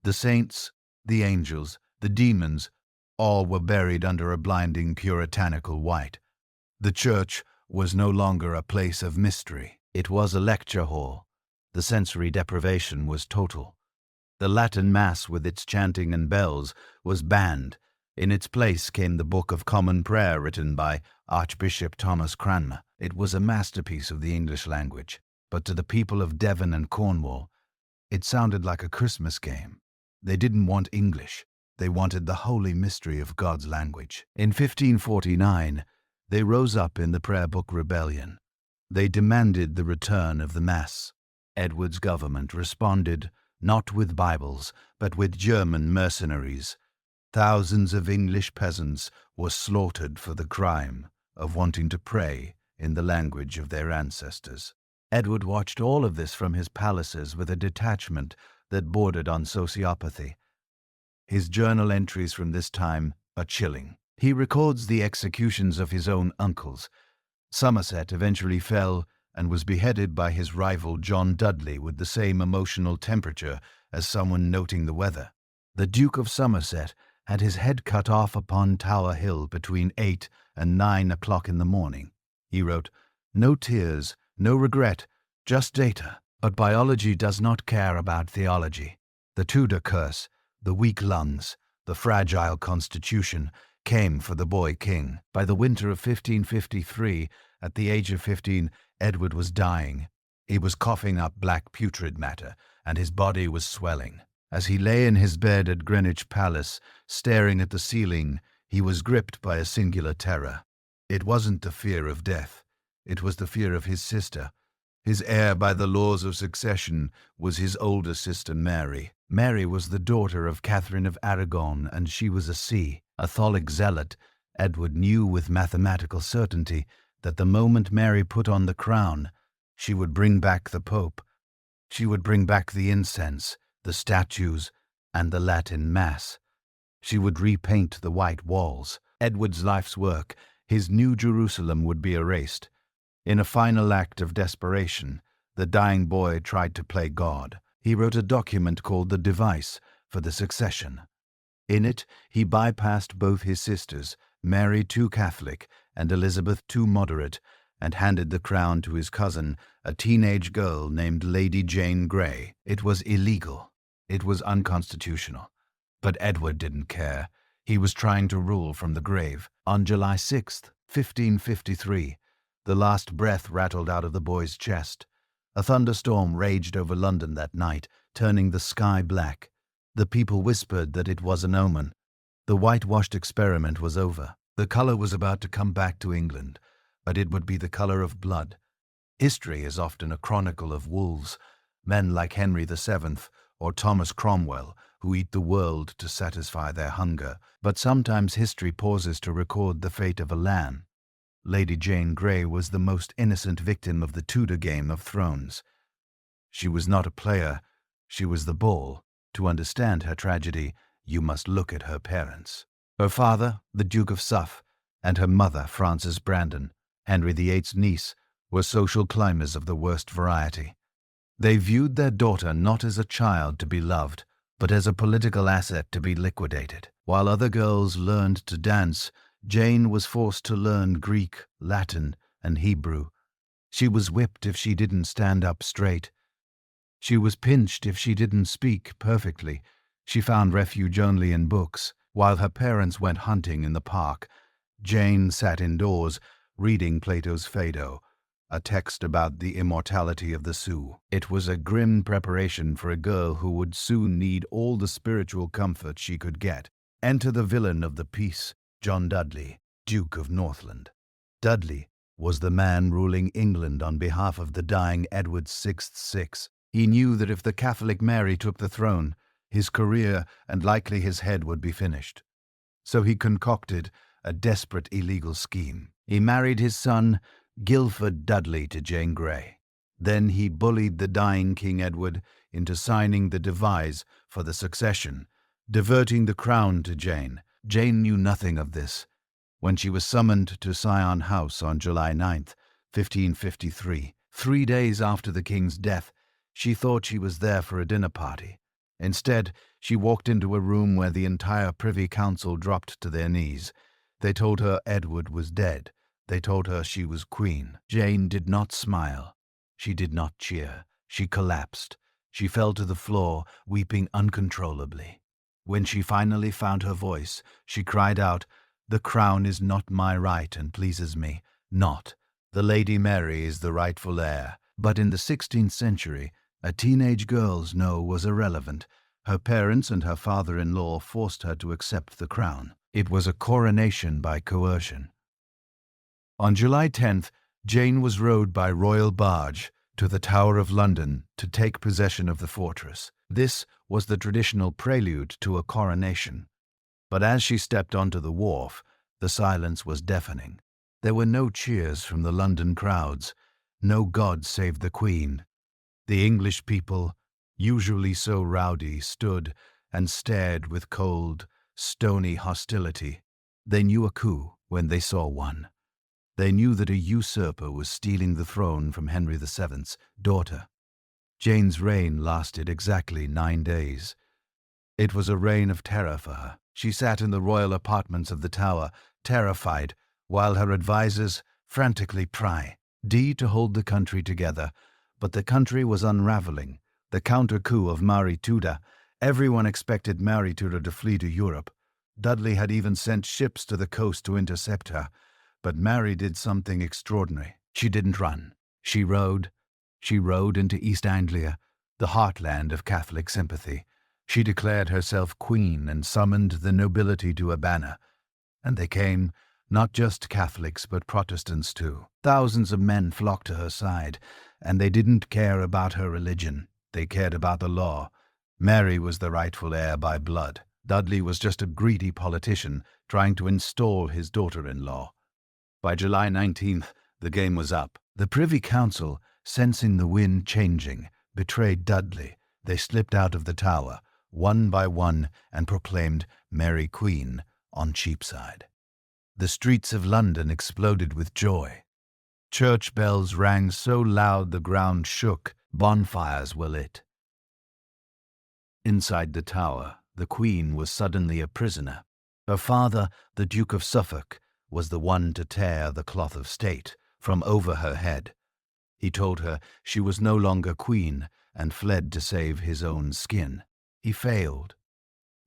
The saints, the angels, the demons, all were buried under a blinding puritanical white. The church was no longer a place of mystery. It was a lecture hall. The sensory deprivation was total. The Latin Mass with its chanting and bells was banned. In its place came the Book of Common Prayer written by Archbishop Thomas Cranmer. It was a masterpiece of the English language, but to the people of Devon and Cornwall, it sounded like a Christmas game. They didn't want English. They wanted the holy mystery of God's language. In 1549, they rose up in the Prayer Book Rebellion. They demanded the return of the Mass. Edward's government responded not with Bibles, but with German mercenaries. Thousands of English peasants were slaughtered for the crime of wanting to pray in the language of their ancestors. Edward watched all of this from his palaces with a detachment that bordered on sociopathy. His journal entries from this time are chilling. He records the executions of his own uncles. Somerset eventually fell and was beheaded by his rival John Dudley with the same emotional temperature as someone noting the weather. The Duke of Somerset had his head cut off upon Tower Hill between 8 and 9 o'clock in the morning. He wrote, "No tears, no regret, just data. But biology does not care about theology. The Tudor curse, the weak lungs, the fragile constitution came for the boy king. By the winter of 1553, at the age of 15, Edward was dying. He was coughing up black putrid matter, and his body was swelling. As he lay in his bed at Greenwich Palace, staring at the ceiling, he was gripped by a singular terror. It wasn't the fear of death. It was the fear of his sister, His heir by the laws of succession was his older sister Mary. Mary was the daughter of Catherine of Aragon, and she was a Catholic zealot. Edward knew with mathematical certainty that the moment Mary put on the crown, she would bring back the Pope. She would bring back the incense, the statues, and the Latin Mass. She would repaint the white walls. Edward's life's work, his New Jerusalem, would be erased. In a final act of desperation, the dying boy tried to play God. He wrote a document called the Device for the Succession. In it, he bypassed both his sisters, Mary too Catholic and Elizabeth too moderate, and handed the crown to his cousin, a teenage girl named Lady Jane Grey. It was illegal. It was unconstitutional. But Edward didn't care. He was trying to rule from the grave. On July 6th, 1553, the last breath rattled out of the boy's chest. A thunderstorm raged over London that night, turning the sky black. The people whispered that it was an omen. The whitewashed experiment was over. The color was about to come back to England, but it would be the color of blood. History is often a chronicle of wolves, men like Henry VII or Thomas Cromwell, who eat the world to satisfy their hunger. But sometimes history pauses to record the fate of a lamb. Lady Jane Grey was the most innocent victim of the Tudor Game of Thrones. She was not a player, she was the ball. To understand her tragedy, you must look at her parents. Her father, the Duke of Suffolk, and her mother, Frances Brandon, Henry VIII's niece, were social climbers of the worst variety. They viewed their daughter not as a child to be loved, but as a political asset to be liquidated. While other girls learned to dance, Jane was forced to learn Greek, Latin, and Hebrew. She was whipped if she didn't stand up straight. She was pinched if she didn't speak perfectly. She found refuge only in books. While her parents went hunting in the park, Jane sat indoors, reading Plato's Phaedo, a text about the immortality of the Sioux. It was a grim preparation for a girl who would soon need all the spiritual comfort she could get. Enter the villain of the piece, John Dudley, Duke of Northland. Dudley was the man ruling England on behalf of the dying Edward VI. He knew that if the Catholic Mary took the throne, his career and likely his head would be finished. So he concocted a desperate illegal scheme. He married his son, Guilford Dudley, to Jane Grey. Then he bullied the dying King Edward into signing the devise for the succession, diverting the crown to Jane. Jane knew nothing of this. When she was summoned to Sion House on July 9th, 1553, 3 days after the king's death, she thought she was there for a dinner party. Instead, she walked into a room where the entire Privy Council dropped to their knees. They told her Edward was dead. They told her she was queen. Jane did not smile. She did not cheer. She collapsed. She fell to the floor, weeping uncontrollably. When she finally found her voice, she cried out, "The crown is not my right and pleases me. Not. The Lady Mary is the rightful heir." But in the 16th century, a teenage girl's no was irrelevant. Her parents and her father-in-law forced her to accept the crown. It was a coronation by coercion. On July 10th, Jane was rowed by royal barge to the Tower of London to take possession of the fortress. This was the traditional prelude to a coronation. But as she stepped onto the wharf, the silence was deafening. There were no cheers from the London crowds, no "God save the Queen." The English people, usually so rowdy, stood and stared with cold, stony hostility. They knew a coup when they saw one. They knew that a usurper was stealing the throne from Henry VII's daughter. Jane's reign lasted exactly 9 days. It was a reign of terror for her. She sat in the royal apartments of the Tower, terrified, while her advisers frantically tried to hold the country together. But the country was unraveling. The counter-coup of Mary Tudor. Everyone expected Mary Tudor to flee to Europe. Dudley had even sent ships to the coast to intercept her. But Mary did something extraordinary. She didn't run. She rode. She rode into East Anglia, the heartland of Catholic sympathy. She declared herself queen and summoned the nobility to a banner. And they came, Not just Catholics, but Protestants too. Thousands of men flocked to her side, and they didn't care about her religion. They cared about the law. Mary was the rightful heir by blood. Dudley was just a greedy politician trying to install his daughter-in-law. By July 19th, the game was up. The Privy Council, sensing the wind changing, betrayed Dudley. They slipped out of the Tower, one by one, and proclaimed Mary Queen on Cheapside. The streets of London exploded with joy. Church bells rang so loud the ground shook. Bonfires were lit. Inside the Tower, the Queen was suddenly a prisoner. Her father, the Duke of Suffolk, was the one to tear the cloth of state from over her head. He told her she was no longer queen and fled to save his own skin. He failed.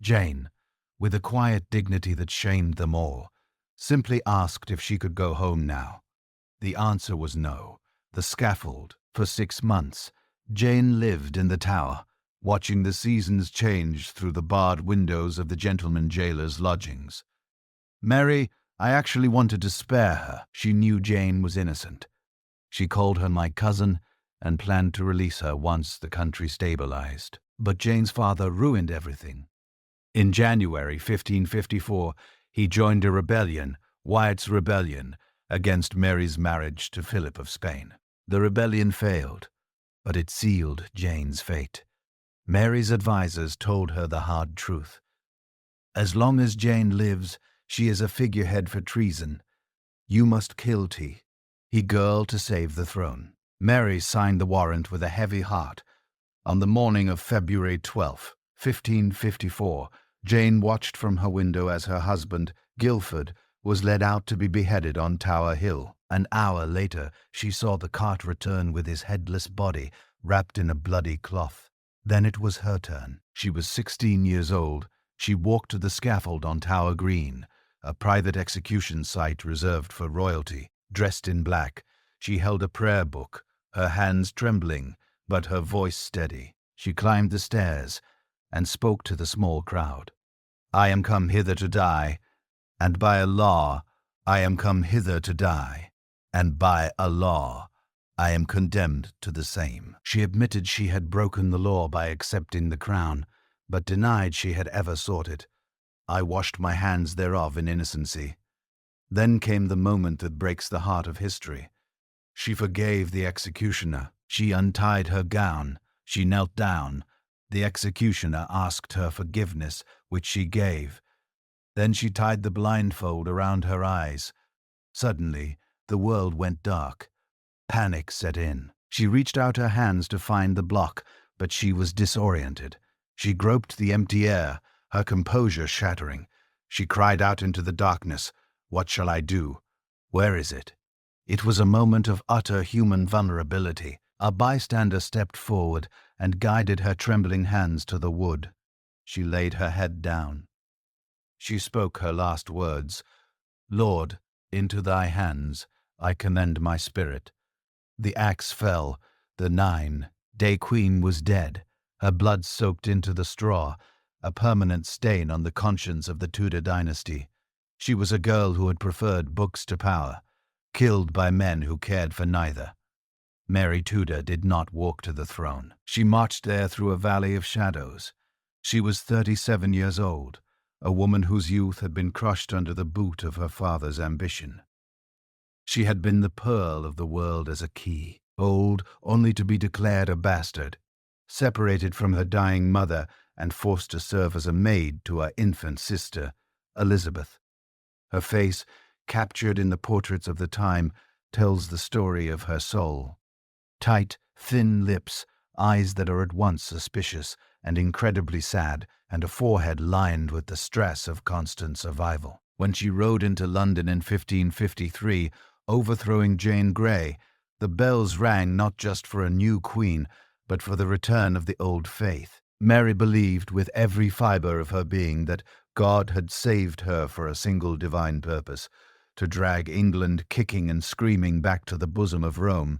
Jane, with a quiet dignity that shamed them all, simply asked if she could go home now. The answer was no. The scaffold. For 6 months, Jane lived in the Tower, watching the seasons change through the barred windows of the gentleman jailer's lodgings. Mary, I actually wanted to spare her. She knew Jane was innocent. She called her my cousin and planned to release her once the country stabilized. But Jane's father ruined everything. In January 1554, he joined a rebellion, Wyatt's Rebellion, against Mary's marriage to Philip of Spain. The rebellion failed, but it sealed Jane's fate. Mary's advisers told her the hard truth. As long as Jane lives, she is a figurehead for treason. You must kill he girl to save the throne. Mary signed the warrant with a heavy heart. On the morning of February 12, 1554, Jane watched from her window as her husband, Guildford, was led out to be beheaded on Tower Hill. An hour later, she saw the cart return with his headless body wrapped in a bloody cloth. Then it was her turn. She was 16 years old. She walked to the scaffold on Tower Green, a private execution site reserved for royalty. Dressed in black, she held a prayer book, her hands trembling, but her voice steady. She climbed the stairs and spoke to the small crowd. I am come hither to die, and by a law I am come hither to die, and by a law I am condemned to the same. She admitted she had broken the law by accepting the crown, but denied she had ever sought it. I washed my hands thereof in innocency. Then came the moment that breaks the heart of history. She forgave the executioner. She untied her gown. She knelt down. The executioner asked her forgiveness, which she gave. Then she tied the blindfold around her eyes. Suddenly, the world went dark. Panic set in. She reached out her hands to find the block, but she was disoriented. She groped the empty air, her composure shattering. She cried out into the darkness, "What shall I do? Where is it?" It was a moment of utter human vulnerability. A bystander stepped forward and guided her trembling hands to the wood. She laid her head down. She spoke her last words, "Lord, into thy hands I commend my spirit." The axe fell. The 9-day queen was dead, her blood soaked into the straw, a permanent stain on the conscience of the Tudor dynasty. She was a girl who had preferred books to power, killed by men who cared for neither. Mary Tudor did not walk to the throne. She marched there through a valley of shadows. She was 37 years old, a woman whose youth had been crushed under the boot of her father's ambition. She had been the pearl of the world as a key, old only to be declared a bastard, separated from her dying mother and forced to serve as a maid to her infant sister, Elizabeth. Her face, captured in the portraits of the time, tells the story of her soul. Tight, thin lips, eyes that are at once suspicious and incredibly sad, and a forehead lined with the stress of constant survival. When she rode into London in 1553, overthrowing Jane Grey, the bells rang not just for a new queen, but for the return of the old faith. Mary believed with every fibre of her being that God had saved her for a single divine purpose, to drag England kicking and screaming back to the bosom of Rome.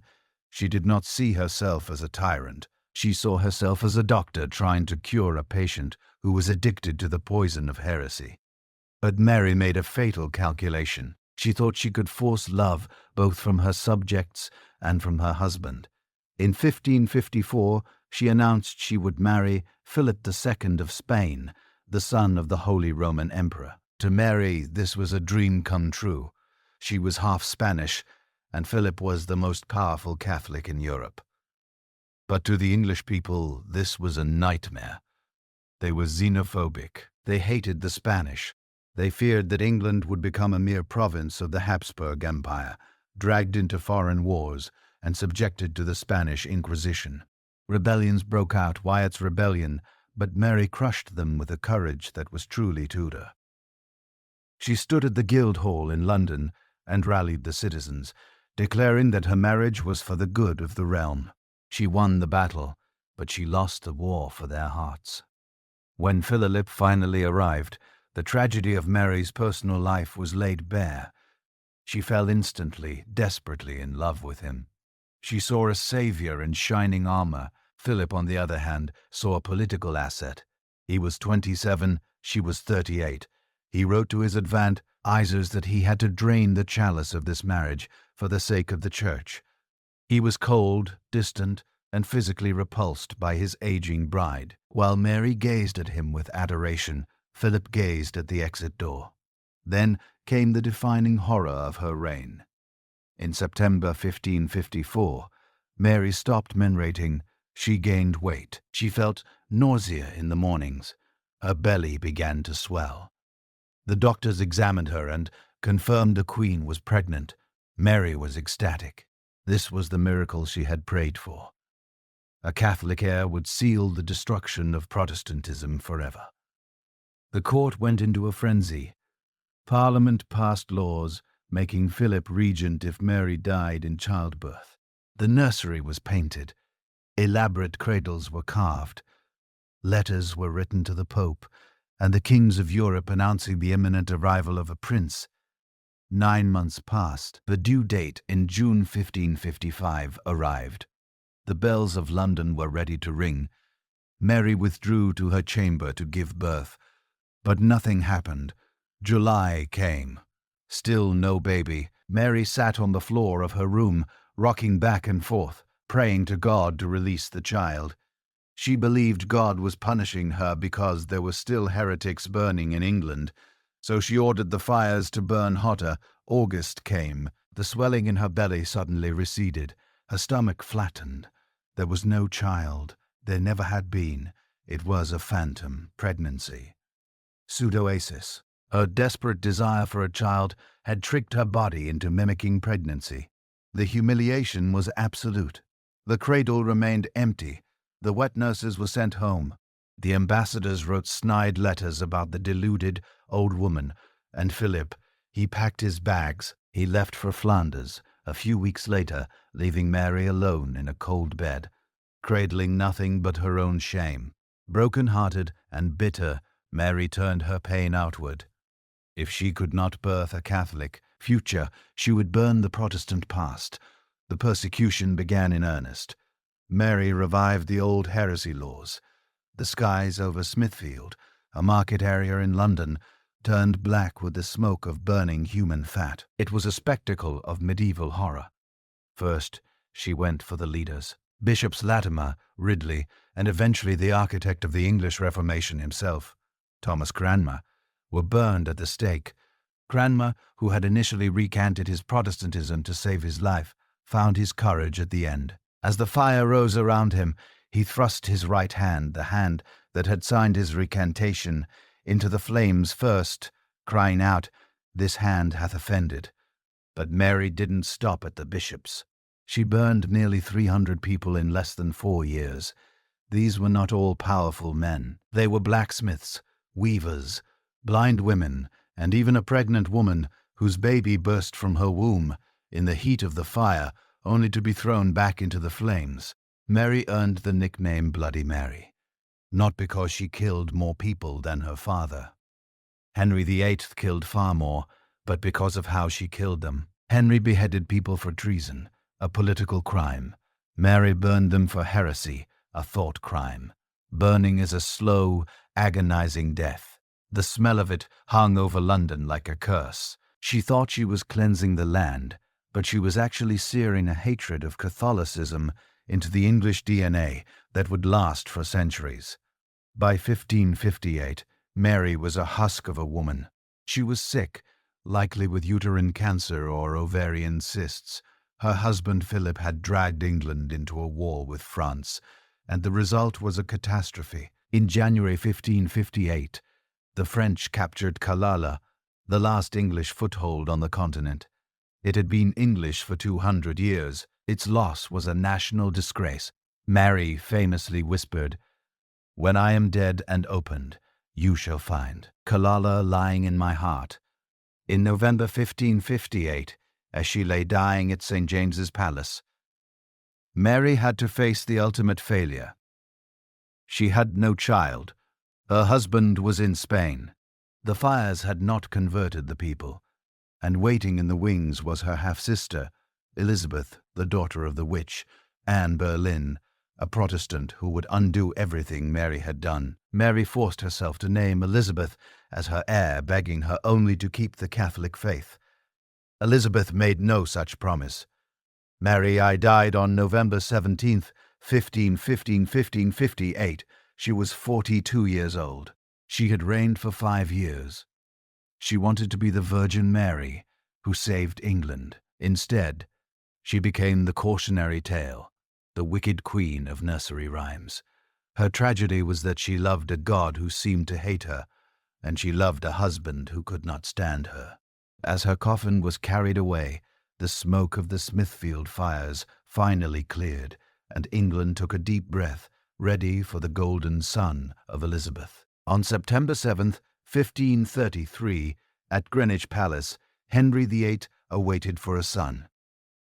She did not see herself as a tyrant. She saw herself as a doctor trying to cure a patient who was addicted to the poison of heresy. But Mary made a fatal calculation. She thought she could force love both from her subjects and from her husband. In 1554, she announced she would marry Philip II of Spain, the son of the Holy Roman Emperor. To Mary, this was a dream come true. She was half Spanish, and Philip was the most powerful Catholic in Europe. But to the English people, this was a nightmare. They were xenophobic. They hated the Spanish. They feared that England would become a mere province of the Habsburg Empire, dragged into foreign wars and subjected to the Spanish Inquisition. Rebellions broke out, Wyatt's rebellion, but Mary crushed them with a courage that was truly Tudor. She stood at the Guildhall in London and rallied the citizens, declaring that her marriage was for the good of the realm. She won the battle, but she lost the war for their hearts. When Philip finally arrived, the tragedy of Mary's personal life was laid bare. She fell instantly, desperately in love with him. She saw a savior in shining armor. Philip, on the other hand, saw a political asset. He was 27, she was 38. He wrote to his advisors that he had to drain the chalice of this marriage for the sake of the church. He was cold, distant, and physically repulsed by his aging bride. While Mary gazed at him with adoration, Philip gazed at the exit door. Then came the defining horror of her reign. In September 1554, Mary stopped menstruating. She gained weight. She felt nausea in the mornings. Her belly began to swell. The doctors examined her and confirmed the queen was pregnant. Mary was ecstatic. This was the miracle she had prayed for. A Catholic heir would seal the destruction of Protestantism forever. The court went into a frenzy. Parliament passed laws making Philip regent if Mary died in childbirth. The nursery was painted. Elaborate cradles were carved. Letters were written to the Pope and the kings of Europe announcing the imminent arrival of a prince. 9 months passed. The due date in June 1555 arrived. The bells of London were ready to ring. Mary withdrew to her chamber to give birth. But nothing happened. July came. Still no baby. Mary sat on the floor of her room, rocking back and forth, praying to God to release the child. She believed God was punishing her because there were still heretics burning in England, so she ordered the fires to burn hotter. August came. The swelling in her belly suddenly receded. Her stomach flattened. There was no child. There never had been. It was a phantom pregnancy. Pseudoasis. Her desperate desire for a child had tricked her body into mimicking pregnancy. The humiliation was absolute. The cradle remained empty. The wet nurses were sent home. The ambassadors wrote snide letters about the deluded old woman, and Philip, he packed his bags. He left for Flanders a few weeks later, leaving Mary alone in a cold bed, cradling nothing but her own shame. Broken-hearted and bitter, Mary turned her pain outward. If she could not birth a Catholic future, she would burn the Protestant past. The persecution began in earnest. Mary revived the old heresy laws. The skies over Smithfield, a market area in London, turned black with the smoke of burning human fat. It was a spectacle of medieval horror. First, she went for the leaders. Bishops Latimer, Ridley, and eventually the architect of the English Reformation himself, Thomas Cranmer, were burned at the stake. Cranmer, who had initially recanted his Protestantism to save his life, found his courage at the end. As the fire rose around him, he thrust his right hand, the hand that had signed his recantation, into the flames first, crying out, "This hand hath offended." But Mary didn't stop at the bishops. She burned nearly 300 people in less than 4 years. These were not all powerful men. They were blacksmiths, weavers, blind women, and even a pregnant woman whose baby burst from her womb in the heat of the fire, only to be thrown back into the flames. Mary earned the nickname Bloody Mary, not because she killed more people than her father. Henry VIII killed far more, but because of how she killed them. Henry beheaded people for treason, a political crime. Mary burned them for heresy, a thought crime. Burning is a slow, agonizing death. The smell of it hung over London like a curse. She thought she was cleansing the land, but she was actually searing a hatred of Catholicism into the English DNA that would last for centuries. By 1558, Mary was a husk of a woman. She was sick, likely with uterine cancer or ovarian cysts. Her husband Philip had dragged England into a war with France, and the result was a catastrophe. In January 1558, the French captured Killala, the last English foothold on the continent. It had been English for 200 years. Its loss was a national disgrace. Mary famously whispered, "When I am dead and opened, you shall find Killala lying in my heart." In November 1558, as she lay dying at St. James's Palace, Mary had to face the ultimate failure. She had no child. Her husband was in Spain. The fires had not converted the people, and waiting in the wings was her half-sister, Elizabeth, the daughter of the witch, Anne Boleyn, a Protestant who would undo everything Mary had done. Mary forced herself to name Elizabeth as her heir, begging her only to keep the Catholic faith. Elizabeth made no such promise. "Mary, I died on November 17th, 1558. She was 42 years old. She had reigned for 5 years. She wanted to be the Virgin Mary who saved England. Instead, she became the cautionary tale, the wicked queen of nursery rhymes. Her tragedy was that she loved a God who seemed to hate her, and she loved a husband who could not stand her. As her coffin was carried away, the smoke of the Smithfield fires finally cleared, and England took a deep breath, ready for the golden sun of Elizabeth. On September 7th, 1533, at Greenwich Palace, Henry VIII awaited for a son.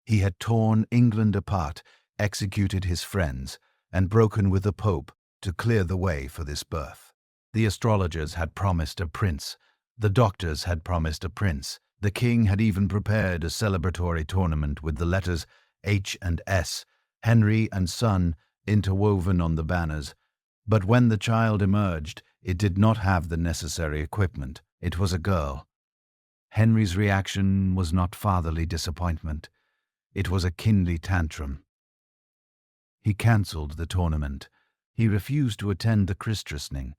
He had torn England apart, executed his friends, and broken with the Pope to clear the way for this birth. The astrologers had promised a prince. The doctors had promised a prince. The king had even prepared a celebratory tournament with the letters H and S, Henry and Son, interwoven on the banners. But when the child emerged, it did not have the necessary equipment. It was a girl. Henry's reaction was not fatherly disappointment. It was a kindly tantrum. He cancelled the tournament. He refused to attend the christening.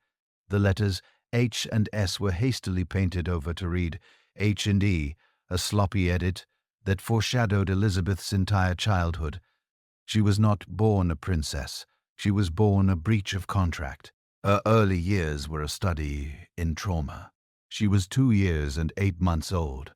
The letters H and S were hastily painted over to read H and E, a sloppy edit that foreshadowed Elizabeth's entire childhood. She was not born a princess. She was born a breach of contract. Her early years were a study in trauma. She was 2 years and 8 months old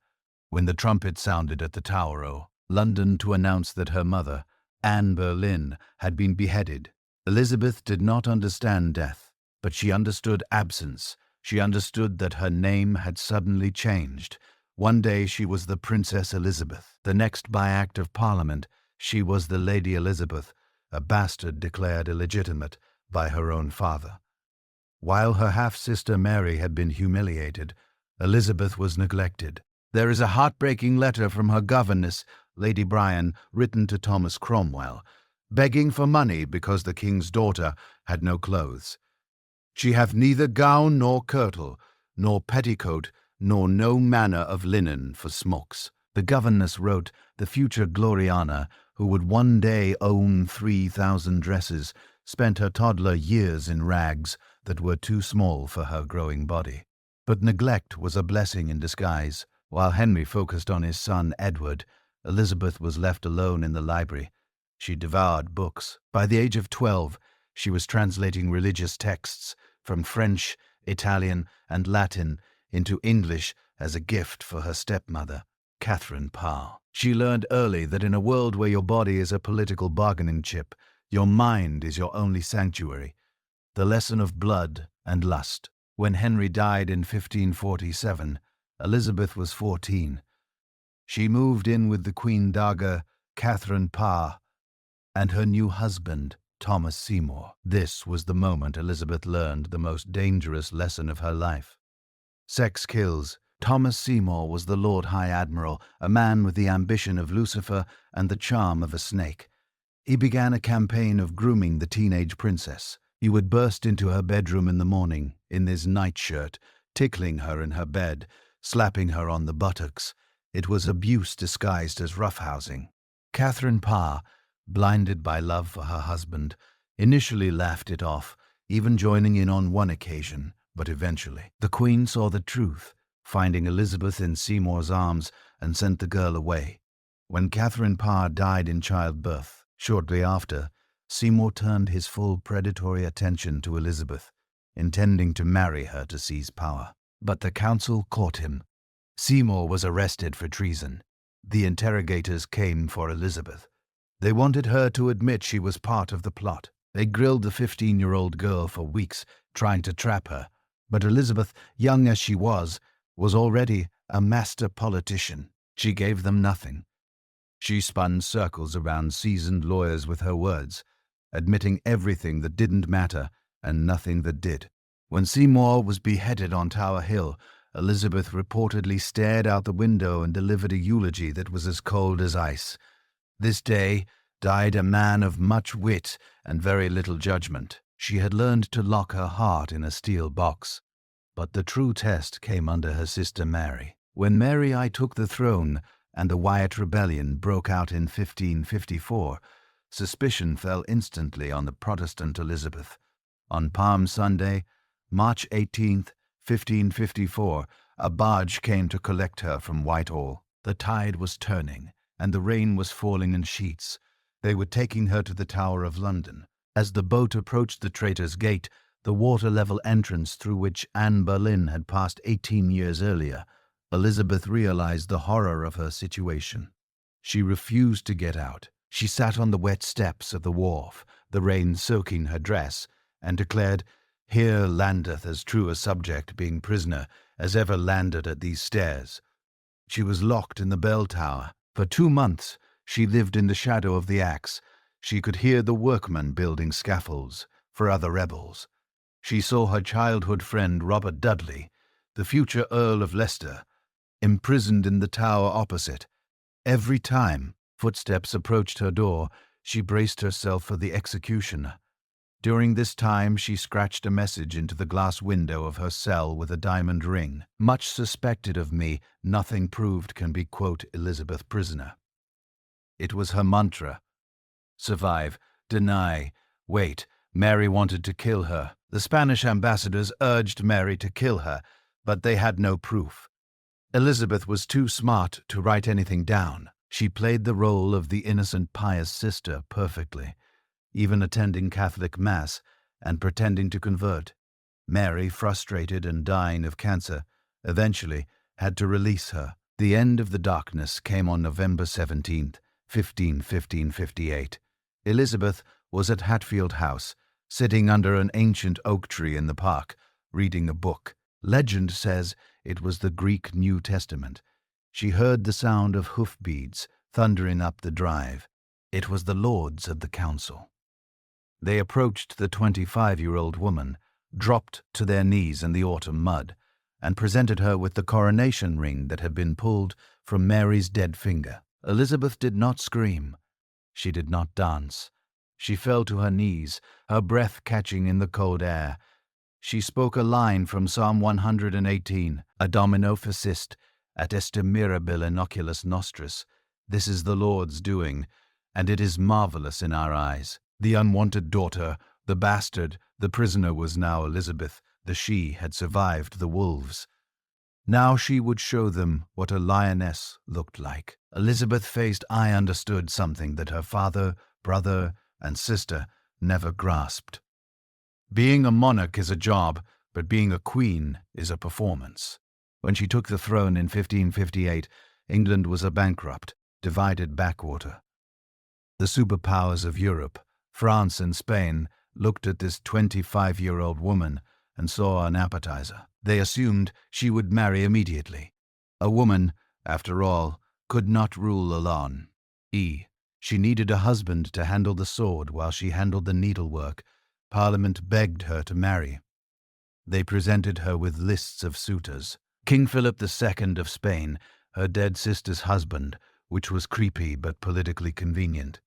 when the trumpet sounded at the Tower, London, to announce that her mother, Anne Boleyn, had been beheaded. Elizabeth did not understand death, but she understood absence. She understood that her name had suddenly changed. One day she was the Princess Elizabeth. The next, by Act of Parliament, she was the Lady Elizabeth, a bastard declared illegitimate by her own father. While her half-sister Mary had been humiliated, Elizabeth was neglected. There is a heartbreaking letter from her governess, Lady Bryan, written to Thomas Cromwell, begging for money because the king's daughter had no clothes. "She hath neither gown nor kirtle, nor petticoat, nor no manner of linen for smocks." The governess wrote the future Gloriana, who would one day own 3,000 dresses, spent her toddler years in rags that were too small for her growing body. But neglect was a blessing in disguise. While Henry focused on his son Edward, Elizabeth was left alone in the library. She devoured books. By the age of 12, she was translating religious texts from French, Italian, and Latin into English as a gift for her stepmother, Catherine Parr. She learned early that in a world where your body is a political bargaining chip, your mind is your only sanctuary. The lesson of blood and lust. When Henry died in 1547, Elizabeth was 14. She moved in with the Queen Dowager, Catherine Parr, and her new husband, Thomas Seymour. This was the moment Elizabeth learned the most dangerous lesson of her life. Sex kills. Thomas Seymour was the Lord High Admiral, a man with the ambition of Lucifer and the charm of a snake. He began a campaign of grooming the teenage princess. He would burst into her bedroom in the morning, in his nightshirt, tickling her in her bed, slapping her on the buttocks. It was abuse disguised as roughhousing. Catherine Parr, blinded by love for her husband, initially laughed it off, even joining in on one occasion, but eventually the Queen saw the truth, finding Elizabeth in Seymour's arms, and sent the girl away. When Catherine Parr died in childbirth, shortly after, Seymour turned his full predatory attention to Elizabeth, intending to marry her to seize power. But the council caught him. Seymour was arrested for treason. The interrogators came for Elizabeth. They wanted her to admit she was part of the plot. They grilled the 15-year-old girl for weeks, trying to trap her. But Elizabeth, young as she was already a master politician. She gave them nothing. She spun circles around seasoned lawyers with her words, admitting everything that didn't matter and nothing that did. When Seymour was beheaded on Tower Hill, Elizabeth reportedly stared out the window and delivered a eulogy that was as cold as ice. This day died a man of much wit and very little judgment. She had learned to lock her heart in a steel box. But the true test came under her sister Mary. When Mary I took the throne and the Wyatt Rebellion broke out in 1554, suspicion fell instantly on the Protestant Elizabeth. On Palm Sunday, March 18th, 1554, a barge came to collect her from Whitehall. The tide was turning, and the rain was falling in sheets. They were taking her to the Tower of London. As the boat approached the Traitor's Gate, the water-level entrance through which Anne Boleyn had passed 18 years earlier, Elizabeth realized the horror of her situation. She refused to get out. She sat on the wet steps of the wharf, the rain soaking her dress, and declared, "Here landeth as true a subject being prisoner as ever landed at these stairs." She was locked in the bell tower. For 2 months she lived in the shadow of the axe. She could hear the workmen building scaffolds for other rebels. She saw her childhood friend Robert Dudley, the future Earl of Leicester, imprisoned in the tower opposite. Every time footsteps approached her door, she braced herself for the executioner. During this time she scratched a message into the glass window of her cell with a diamond ring. "Much suspected of me, nothing proved can be, quote, Elizabeth prisoner." It was her mantra. Survive, deny, wait. Mary wanted to kill her. The Spanish ambassadors urged Mary to kill her, but they had no proof. Elizabeth was too smart to write anything down. She played the role of the innocent pious sister perfectly, even attending Catholic Mass and pretending to convert. Mary, frustrated and dying of cancer, eventually had to release her. The end of the darkness came on November 17th, 1558. Elizabeth was at Hatfield House, sitting under an ancient oak tree in the park, reading a book. Legend says it was the Greek New Testament. She heard the sound of hoofbeats thundering up the drive. It was the lords of the council. They approached the 25-year-old woman, dropped to their knees in the autumn mud, and presented her with the coronation ring that had been pulled from Mary's dead finger. Elizabeth did not scream. She did not dance. She fell to her knees, her breath catching in the cold air. She spoke a line from Psalm 118, "A domino facist, at est mirabile in oculis nostris." This is the Lord's doing, and it is marvelous in our eyes. The unwanted daughter, the bastard, the prisoner was now Elizabeth. The she had survived the wolves. Now she would show them what a lioness looked like. Elizabeth faced I understood something that her father, brother, and sister never grasped. Being a monarch is a job, but being a queen is a performance. When she took the throne in 1558, England was a bankrupt, divided backwater. The superpowers of Europe, France and Spain, looked at this 25-year-old woman and saw an appetizer. They assumed she would marry immediately. A woman, after all, could not rule alone. She needed a husband to handle the sword while she handled the needlework. Parliament begged her to marry. They presented her with lists of suitors. King Philip II of Spain, her dead sister's husband, which was creepy but politically convenient.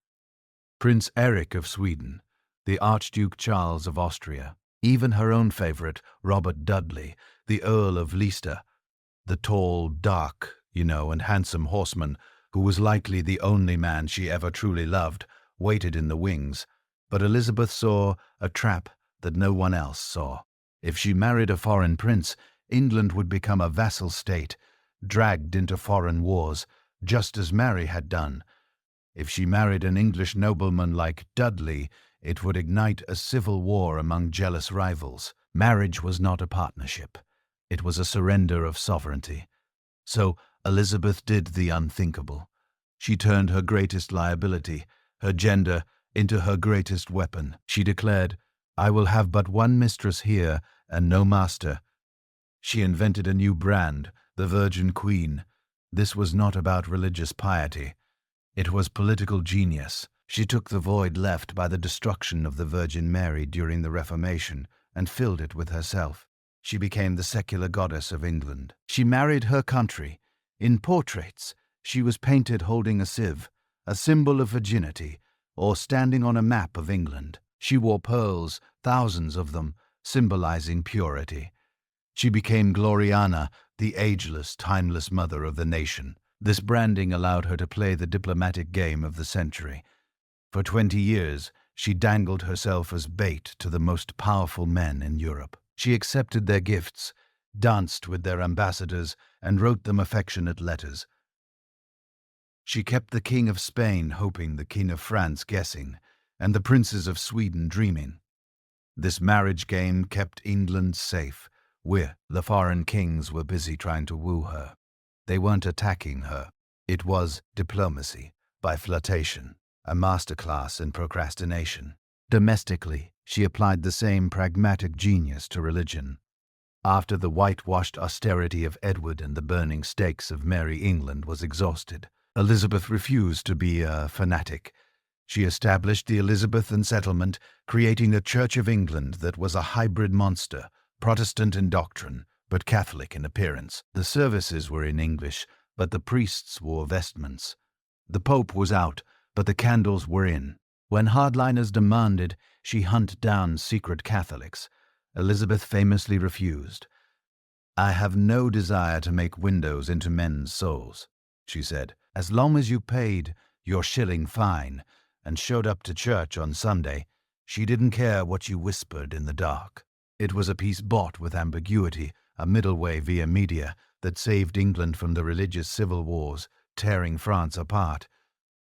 Prince Eric of Sweden, the Archduke Charles of Austria, even her own favorite, Robert Dudley, the Earl of Leicester. The tall, dark, and handsome horseman, who was likely the only man she ever truly loved, waited in the wings. But Elizabeth saw a trap that no one else saw. If she married a foreign prince, England would become a vassal state, dragged into foreign wars, just as Mary had done. If she married an English nobleman like Dudley, it would ignite a civil war among jealous rivals. Marriage was not a partnership. It was a surrender of sovereignty. So Elizabeth did the unthinkable. She turned her greatest liability, her gender, into her greatest weapon. She declared, "I will have but one mistress here and no master." She invented a new brand, the Virgin Queen. This was not about religious piety. It was political genius. She took the void left by the destruction of the Virgin Mary during the Reformation and filled it with herself. She became the secular goddess of England. She married her country. In portraits, she was painted holding a sieve, a symbol of virginity, or standing on a map of England. She wore pearls, thousands of them, symbolizing purity. She became Gloriana, the ageless, timeless mother of the nation. This branding allowed her to play the diplomatic game of the century. For 20 years, she dangled herself as bait to the most powerful men in Europe. She accepted their gifts, danced with their ambassadors, and wrote them affectionate letters. She kept the King of Spain hoping, the King of France guessing, and the princes of Sweden dreaming. This marriage game kept England safe, where the foreign kings were busy trying to woo her. They weren't attacking her. It was diplomacy, by flirtation, a masterclass in procrastination. Domestically, she applied the same pragmatic genius to religion. After the whitewashed austerity of Edward and the burning stakes of Mary England was exhausted, Elizabeth refused to be a fanatic. She established the Elizabethan settlement, creating a Church of England that was a hybrid monster, Protestant in doctrine, but Catholic in appearance. The services were in English, but the priests wore vestments. The Pope was out, but the candles were in. When hardliners demanded she hunt down secret Catholics, Elizabeth famously refused. "I have no desire to make windows into men's souls," she said, "as long as you paid your shilling fine and showed up to church on Sunday." She didn't care what you whispered in the dark. It was a peace bought with ambiguity, a middle way via media that saved England from the religious civil wars, tearing France apart.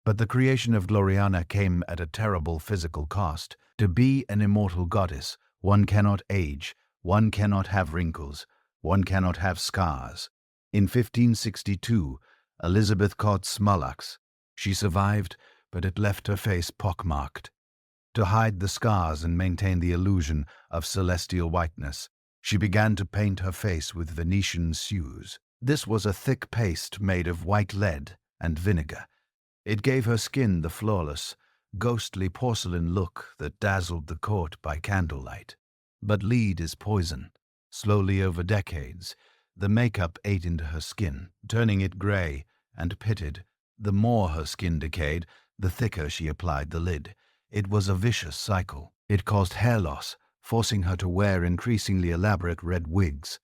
But the creation of Gloriana came at a terrible physical cost. To be an immortal goddess, one cannot age, one cannot have wrinkles, one cannot have scars. In 1562, Elizabeth caught smallpox. She survived, but it left her face pockmarked. To hide the scars and maintain the illusion of celestial whiteness, she began to paint her face with Venetian hues. This was a thick paste made of white lead and vinegar. It gave her skin the flawless, ghostly porcelain look that dazzled the court by candlelight. But lead is poison. Slowly over decades, the makeup ate into her skin, turning it gray and pitted. The more her skin decayed, the thicker she applied the lid. It was a vicious cycle. It caused hair loss, forcing her to wear increasingly elaborate red wigs.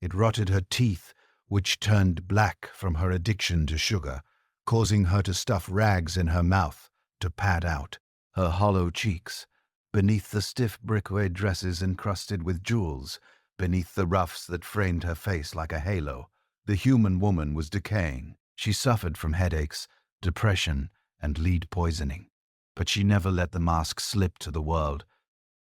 It rotted her teeth, which turned black from her addiction to sugar, causing her to stuff rags in her mouth to pad out her hollow cheeks, beneath the stiff briquet dresses encrusted with jewels, beneath the ruffs that framed her face like a halo. The human woman was decaying. She suffered from headaches, depression, and lead poisoning. But she never let the mask slip to the world.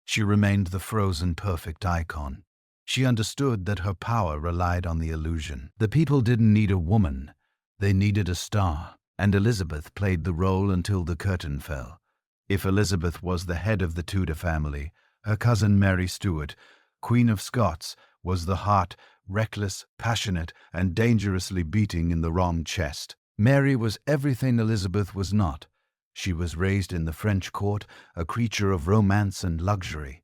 She remained the frozen, perfect icon. She understood that her power relied on the illusion. The people didn't need a woman. They needed a star, and Elizabeth played the role until the curtain fell. If Elizabeth was the head of the Tudor family, her cousin Mary Stuart, Queen of Scots, was the heart, reckless, passionate, and dangerously beating in the wrong chest. Mary was everything Elizabeth was not. She was raised in the French court, a creature of romance and luxury.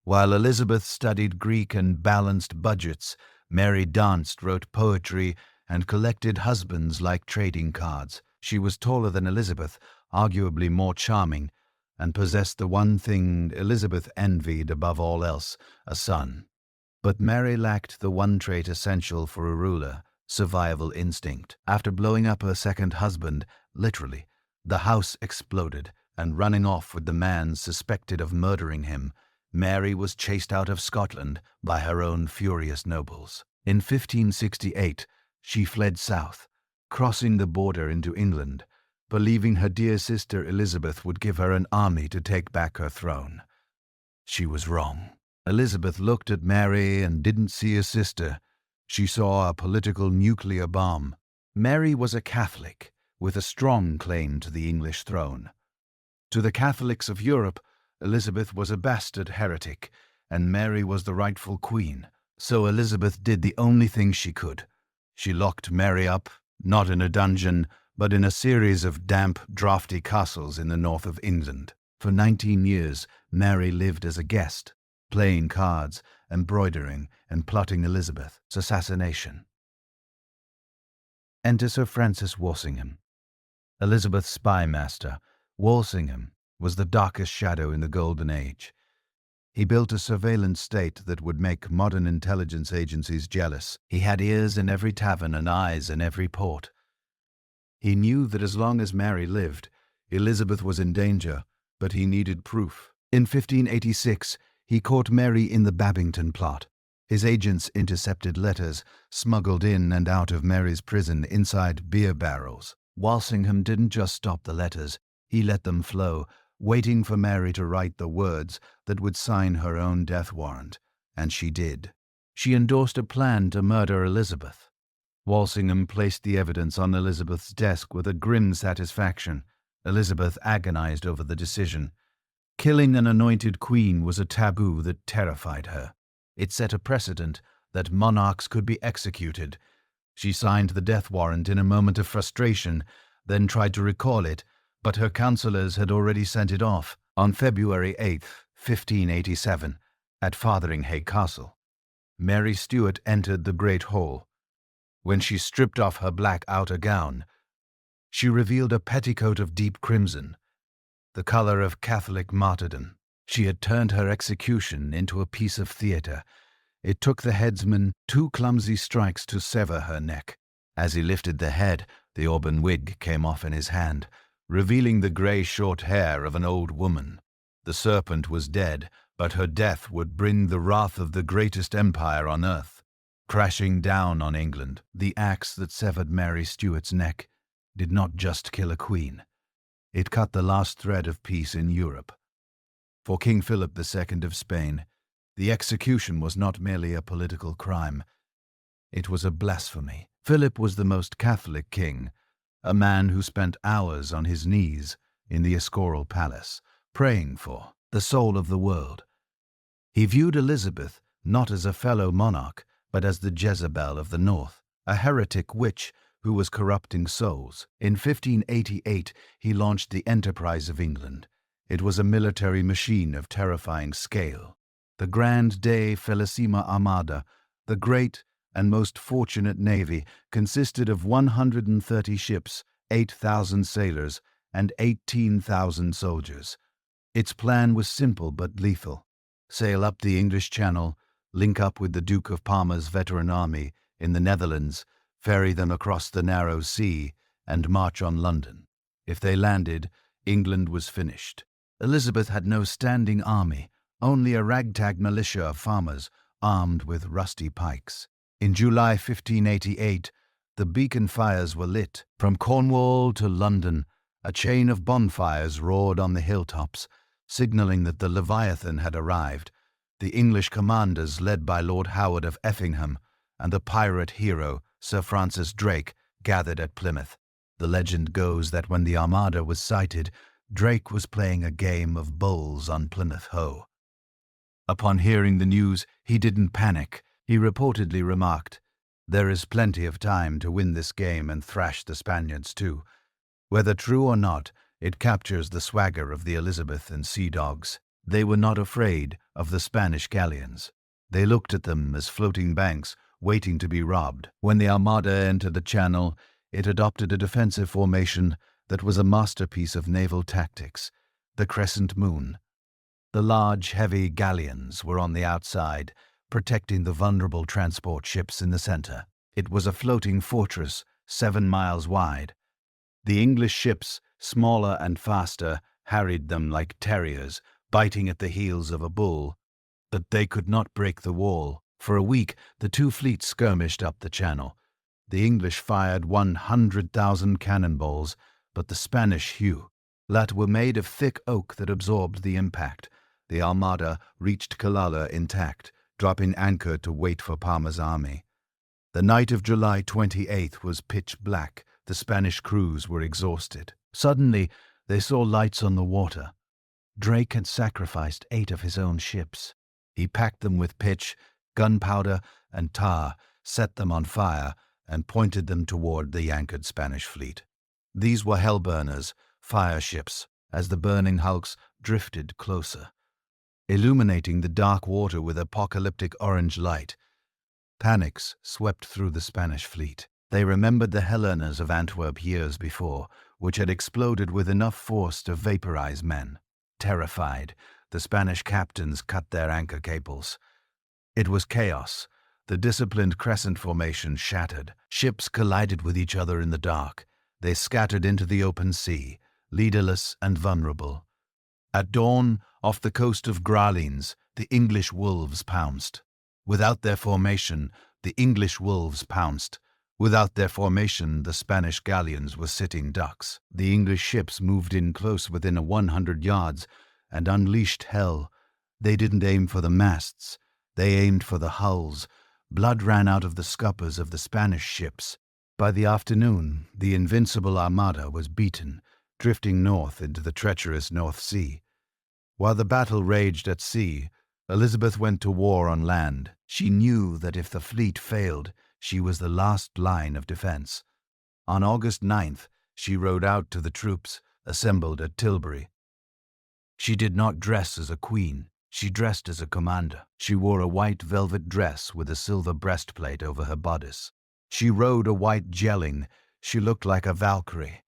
While Elizabeth studied Greek and balanced budgets, Mary danced, wrote poetry, and collected husbands like trading cards. She was taller than Elizabeth, arguably more charming, and possessed the one thing Elizabeth envied above all else, a son. But Mary lacked the one trait essential for a ruler, survival instinct. After blowing up her second husband, literally, the house exploded, and running off with the man suspected of murdering him, Mary was chased out of Scotland by her own furious nobles. In 1568, she fled south, crossing the border into England, believing her dear sister Elizabeth would give her an army to take back her throne. She was wrong. Elizabeth looked at Mary and didn't see a sister. She saw a political nuclear bomb. Mary was a Catholic with a strong claim to the English throne. To the Catholics of Europe, Elizabeth was a bastard heretic, and Mary was the rightful queen. So Elizabeth did the only thing she could. She locked Mary up, not in a dungeon, but in a series of damp, draughty castles in the north of England. For 19 years, Mary lived as a guest, playing cards, embroidering, and plotting Elizabeth's assassination. Enter Sir Francis Walsingham. Elizabeth's spy master, Walsingham was the darkest shadow in the Golden Age. He built a surveillance state that would make modern intelligence agencies jealous. He had ears in every tavern and eyes in every port. He knew that as long as Mary lived, Elizabeth was in danger, but he needed proof. In 1586, he caught Mary in the Babington plot. His agents intercepted letters smuggled in and out of Mary's prison inside beer barrels. Walsingham didn't just stop the letters, he let them flow, waiting for Mary to write the words that would sign her own death warrant. And she did. She endorsed a plan to murder Elizabeth. Walsingham placed the evidence on Elizabeth's desk with a grim satisfaction. Elizabeth agonized over the decision. Killing an anointed queen was a taboo that terrified her. It set a precedent that monarchs could be executed. She signed the death warrant in a moment of frustration, then tried to recall it, but her counselors had already sent it off on February 8, 1587, at Fotheringhay Castle. Mary Stuart entered the Great Hall. When she stripped off her black outer gown, she revealed a petticoat of deep crimson, the color of Catholic martyrdom. She had turned her execution into a piece of theater. It took the headsman 2 clumsy strikes to sever her neck. As he lifted the head, the auburn wig came off in his hand, revealing the grey short hair of an old woman. The serpent was dead, but her death would bring the wrath of the greatest empire on earth, crashing down on England. The axe that severed Mary Stuart's neck did not just kill a queen. It cut the last thread of peace in Europe. For King Philip II of Spain, the execution was not merely a political crime. It was a blasphemy. Philip was the most Catholic king, a man who spent hours on his knees in the Escorial Palace, praying for the soul of the world. He viewed Elizabeth not as a fellow monarch, but as the Jezebel of the North, a heretic witch who was corrupting souls. In 1588, he launched the Enterprise of England. It was a military machine of terrifying scale. The Grand de Felicissima Armada, the great and most fortunate navy, consisted of 130 ships, 8,000 sailors, and 18,000 soldiers. Its plan was simple but lethal. Sail up the English Channel, link up with the Duke of Parma's veteran army in the Netherlands, ferry them across the narrow sea, and march on London. If they landed, England was finished. Elizabeth had no standing army, only a ragtag militia of farmers armed with rusty pikes. In July 1588, the beacon fires were lit. From Cornwall to London, a chain of bonfires roared on the hilltops, signaling that the Leviathan had arrived. The English commanders, led by Lord Howard of Effingham, and the pirate hero, Sir Francis Drake, gathered at Plymouth. The legend goes that when the Armada was sighted, Drake was playing a game of bowls on Plymouth Hoe. Upon hearing the news, he didn't panic. He reportedly remarked, "There is plenty of time to win this game and thrash the Spaniards too." Whether true or not, it captures the swagger of the Elizabeth and sea dogs. They were not afraid of the Spanish galleons. They looked at them as floating banks waiting to be robbed. When the Armada entered the Channel, it adopted a defensive formation that was a masterpiece of naval tactics, the crescent moon. The large, heavy galleons were on the outside, protecting the vulnerable transport ships in the center. It was a floating fortress, 7 miles wide. The English ships, smaller and faster, harried them like terriers, biting at the heels of a bull. But they could not break the wall. For a week, the two fleets skirmished up the channel. The English fired 100,000 cannonballs, but the Spanish were made of thick oak that absorbed the impact. The Armada reached Callao intact, dropping anchor to wait for Parma's army. The night of July 28th was pitch black. The Spanish crews were exhausted. Suddenly, they saw lights on the water. Drake had sacrificed 8 of his own ships. He packed them with pitch, gunpowder, and tar, set them on fire, and pointed them toward the anchored Spanish fleet. These were hellburners, fire ships, as the burning hulks drifted closer, illuminating the dark water with apocalyptic orange light. Panics swept through the Spanish fleet. They remembered the Hellenas of Antwerp years before, which had exploded with enough force to vaporize men. Terrified, the Spanish captains cut their anchor cables. It was chaos. The disciplined crescent formation shattered. Ships collided with each other in the dark. They scattered into the open sea, leaderless and vulnerable. At dawn, off the coast of Gralines, the English wolves pounced. Without their formation, the English wolves pounced. Without their formation, the Spanish galleons were sitting ducks. The English ships moved in close within 100 yards and unleashed hell. They didn't aim for the masts. They aimed for the hulls. Blood ran out of the scuppers of the Spanish ships. By the afternoon, the invincible Armada was beaten, drifting north into the treacherous North Sea. While the battle raged at sea, Elizabeth went to war on land. She knew that if the fleet failed, she was the last line of defense. On August 9th, she rode out to the troops assembled at Tilbury. She did not dress as a queen. She dressed as a commander. She wore a white velvet dress with a silver breastplate over her bodice. She rode a white jelling. She looked like a Valkyrie.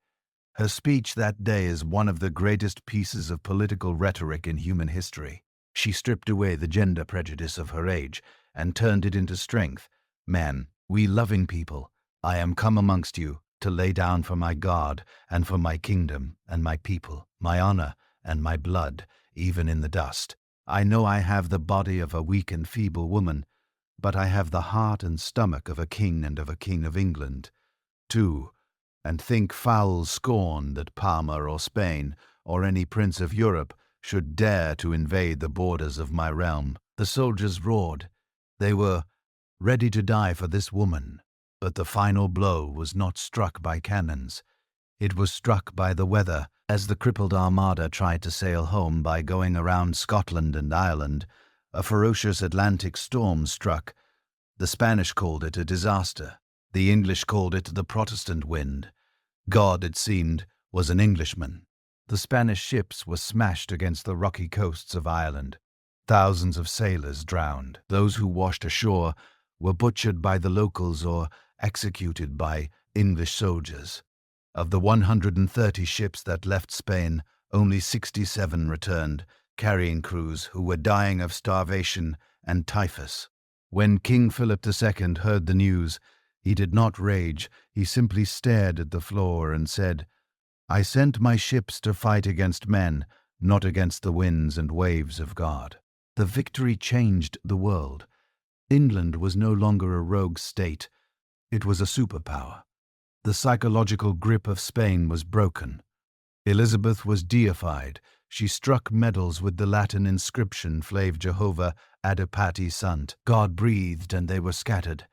Her speech that day is one of the greatest pieces of political rhetoric in human history. She stripped away the gender prejudice of her age and turned it into strength. Men, we loving people, I am come amongst you to lay down for my God and for my kingdom and my people, my honor and my blood, even in the dust. I know I have the body of a weak and feeble woman, but I have the heart and stomach of a king and of a king of England, too, and think foul scorn that Parma or Spain or any prince of Europe should dare to invade the borders of my realm. The soldiers roared. They were ready to die for this woman, but the final blow was not struck by cannons. It was struck by the weather. As the crippled Armada tried to sail home by going around Scotland and Ireland, a ferocious Atlantic storm struck. The Spanish called it a disaster. The English called it the Protestant wind. God, it seemed, was an Englishman. The Spanish ships were smashed against the rocky coasts of Ireland. Thousands of sailors drowned. Those who washed ashore were butchered by the locals or executed by English soldiers. Of the 130 ships that left Spain, only 67 returned, carrying crews who were dying of starvation and typhus. When King Philip II heard the news, he did not rage. He simply stared at the floor and said, "I sent my ships to fight against men, not against the winds and waves of God." The victory changed the world. England was no longer a rogue state. It was a superpower. The psychological grip of Spain was broken. Elizabeth was deified. She struck medals with the Latin inscription Flave Jehovah Adipati Sunt. God breathed and they were scattered.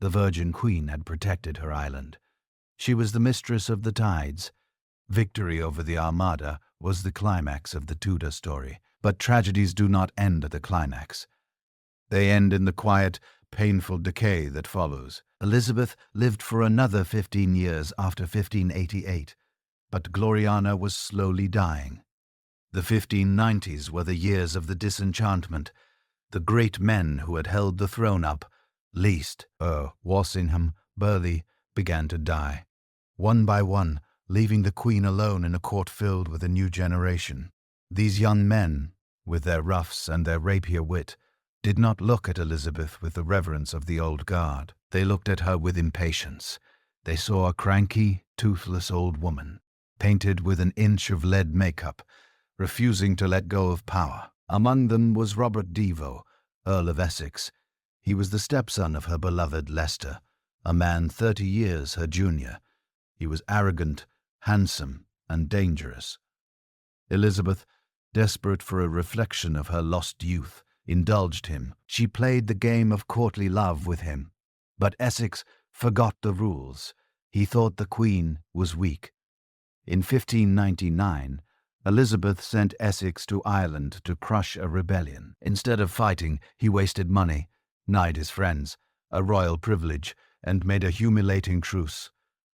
The Virgin Queen had protected her island. She was the mistress of the tides. Victory over the Armada was the climax of the Tudor story. But tragedies do not end at the climax. They end in the quiet, painful decay that follows. Elizabeth lived for another 15 years after 1588, but Gloriana was slowly dying. The 1590s were the years of the disenchantment. The great men who had held the throne up, Leicester, Walsingham, Burleigh, began to die. One by one, leaving the Queen alone in a court filled with a new generation. These young men, with their ruffs and their rapier wit, did not look at Elizabeth with the reverence of the old guard. They looked at her with impatience. They saw a cranky, toothless old woman, painted with an inch of lead makeup, refusing to let go of power. Among them was Robert Devo, Earl of Essex. He was the stepson of her beloved Leicester, a man 30 years her junior. He was arrogant, handsome, and dangerous. Elizabeth, desperate for a reflection of her lost youth, indulged him. She played the game of courtly love with him. But Essex forgot the rules. He thought the Queen was weak. In 1599, Elizabeth sent Essex to Ireland to crush a rebellion. Instead of fighting, he wasted money, denied his friends a royal privilege, and made a humiliating truce.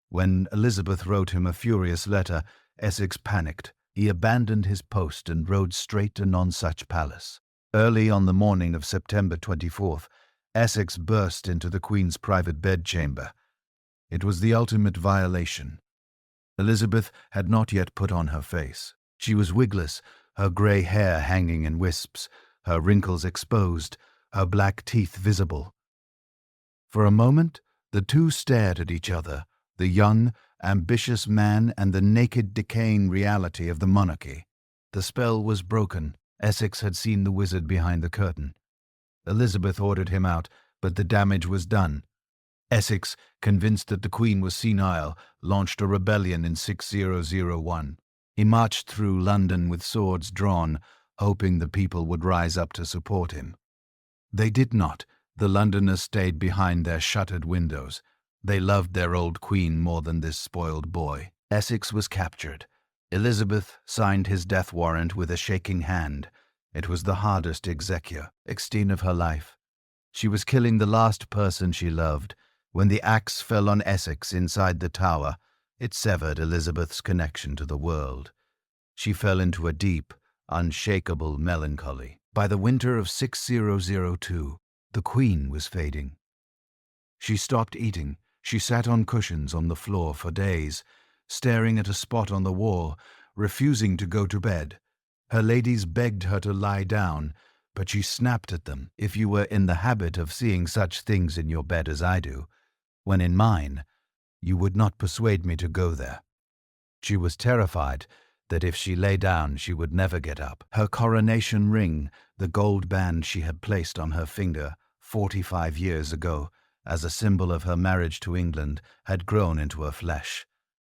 When Elizabeth wrote him a furious letter, Essex panicked. He abandoned his post and rode straight to Nonsuch Palace. Early on the morning of September 24th, Essex burst into the Queen's private bedchamber. It was the ultimate violation. Elizabeth had not yet put on her face. She was wigless, her grey hair hanging in wisps, her wrinkles exposed, her black teeth visible. For a moment, the two stared at each other, the young, ambitious man and the naked, decaying reality of the monarchy. The spell was broken. Essex had seen the wizard behind the curtain. Elizabeth ordered him out, but the damage was done. Essex, convinced that the Queen was senile, launched a rebellion in 6001. He marched through London with swords drawn, hoping the people would rise up to support him. They did not. The Londoners stayed behind their shuttered windows. They loved their old Queen more than this spoiled boy. Essex was captured. Elizabeth signed his death warrant with a shaking hand. It was the hardest execution of her life. She was killing the last person she loved. When the axe fell on Essex inside the tower, it severed Elizabeth's connection to the world. She fell into a deep, unshakable melancholy. By the winter of 6002, the Queen was fading. She stopped eating. She sat on cushions on the floor for days, staring at a spot on the wall, refusing to go to bed. Her ladies begged her to lie down, but she snapped at them. If you were in the habit of seeing such things in your bed as I do, when in mine, you would not persuade me to go there. She was terrified that if she lay down she would never get up. Her coronation ring, the gold band she had placed on her finger 45 years ago, as a symbol of her marriage to England, had grown into her flesh.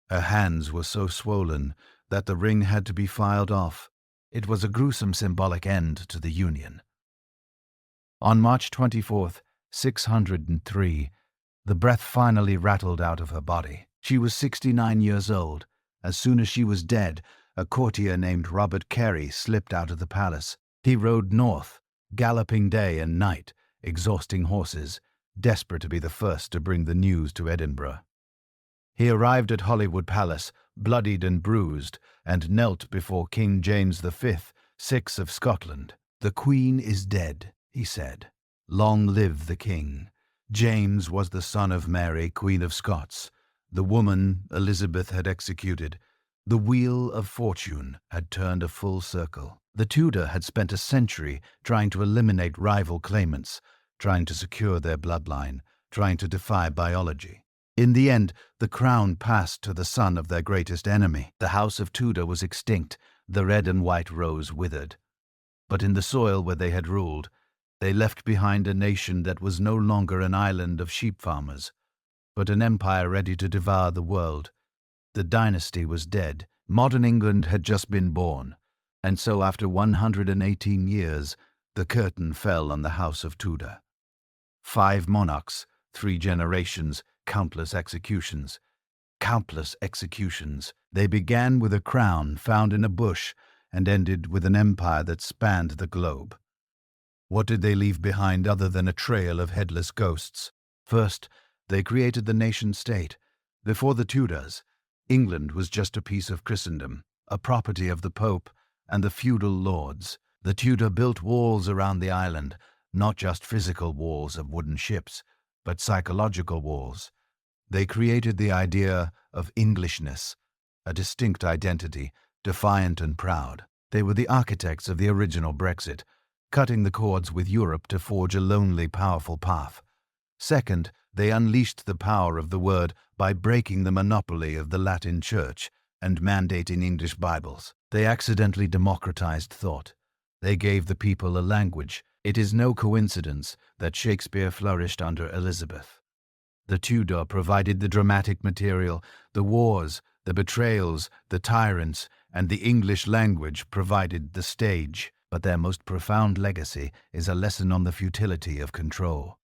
Her hands were so swollen that the ring had to be filed off. It was a gruesome symbolic end to the union. On March 24th, 603, the breath finally rattled out of her body. She was 69 years old. As soon as she was dead, a courtier named Robert Carey slipped out of the palace. He rode north, galloping day and night, exhausting horses, desperate to be the first to bring the news to Edinburgh. He arrived at Holyrood Palace, bloodied and bruised, and knelt before King James V, VI of Scotland. "The Queen is dead," he said. "Long live the King." James was the son of Mary, Queen of Scots. The woman Elizabeth had executed. The wheel of fortune had turned a full circle. The Tudor had spent a century trying to eliminate rival claimants, trying to secure their bloodline, trying to defy biology. In the end, the crown passed to the son of their greatest enemy. The House of Tudor was extinct, the red and white rose withered. But in the soil where they had ruled, they left behind a nation that was no longer an island of sheep farmers, but an empire ready to devour the world. The dynasty was dead. Modern England had just been born, and so after 118 years, the curtain fell on the House of Tudor. 5 monarchs, 3 generations, countless executions. Countless executions. They began with a crown found in a bush and ended with an empire that spanned the globe. What did they leave behind other than a trail of headless ghosts? First, they created the nation-state. Before the Tudors, England was just a piece of Christendom, a property of the Pope and the feudal lords. The Tudor built walls around the island, not just physical walls of wooden ships, but psychological walls. They created the idea of Englishness, a distinct identity, defiant and proud. They were the architects of the original Brexit, cutting the cords with Europe to forge a lonely, powerful path. Second, They unleashed the power of the Word by breaking the monopoly of the Latin Church and mandating English Bibles. They accidentally democratized thought. They gave the people a language. It is no coincidence that Shakespeare flourished under Elizabeth. The Tudor provided the dramatic material, the wars, the betrayals, the tyrants, and the English language provided the stage. But their most profound legacy is a lesson on the futility of control.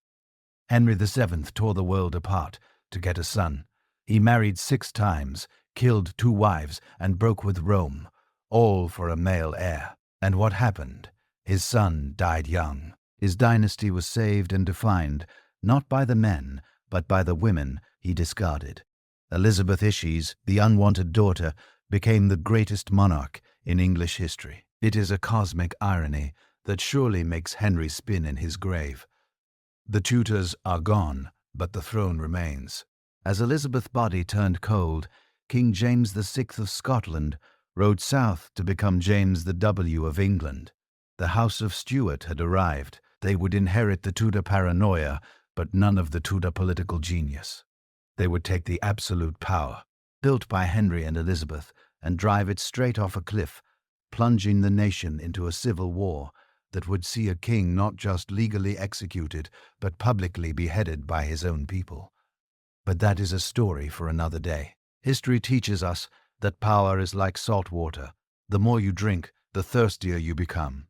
Henry VII tore the world apart to get a son. He married 6 times, killed 2 wives, and broke with Rome, all for a male heir. And what happened? His son died young. His dynasty was saved and defined, not by the men, but by the women he discarded. Elizabeth Ishies, the unwanted daughter, became the greatest monarch in English history. It is a cosmic irony that surely makes Henry spin in his grave. The Tudors are gone, but the throne remains. As Elizabeth's body turned cold, King James VI of Scotland rode south to become James the W of England. The House of Stuart had arrived. They would inherit the Tudor paranoia, but none of the Tudor political genius. They would take the absolute power, built by Henry and Elizabeth, and drive it straight off a cliff, plunging the nation into a civil war that would see a king not just legally executed, but publicly beheaded by his own people. But that is a story for another day. History teaches us that power is like salt water. The more you drink, the thirstier you become.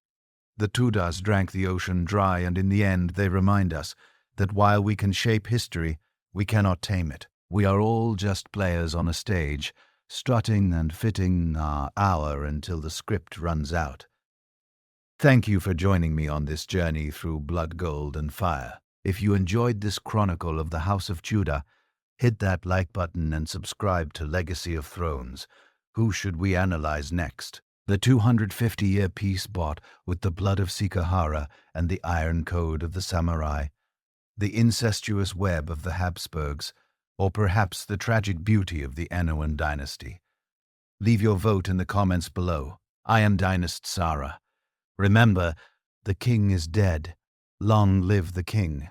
The Tudors drank the ocean dry, and in the end they remind us that while we can shape history, we cannot tame it. We are all just players on a stage, strutting and fitting our hour until the script runs out. Thank you for joining me on this journey through blood, gold, and fire. If you enjoyed this chronicle of the House of Tudor, hit that like button and subscribe to Legacy of Thrones. Who should we analyze next? The 250-year peace bought with the blood of Sekihara and the iron code of the samurai, the incestuous web of the Habsburgs, or perhaps the tragic beauty of the Anne Dynasty? Leave your vote in the comments below. I am Dynast Sarah. Remember, the king is dead. Long live the king.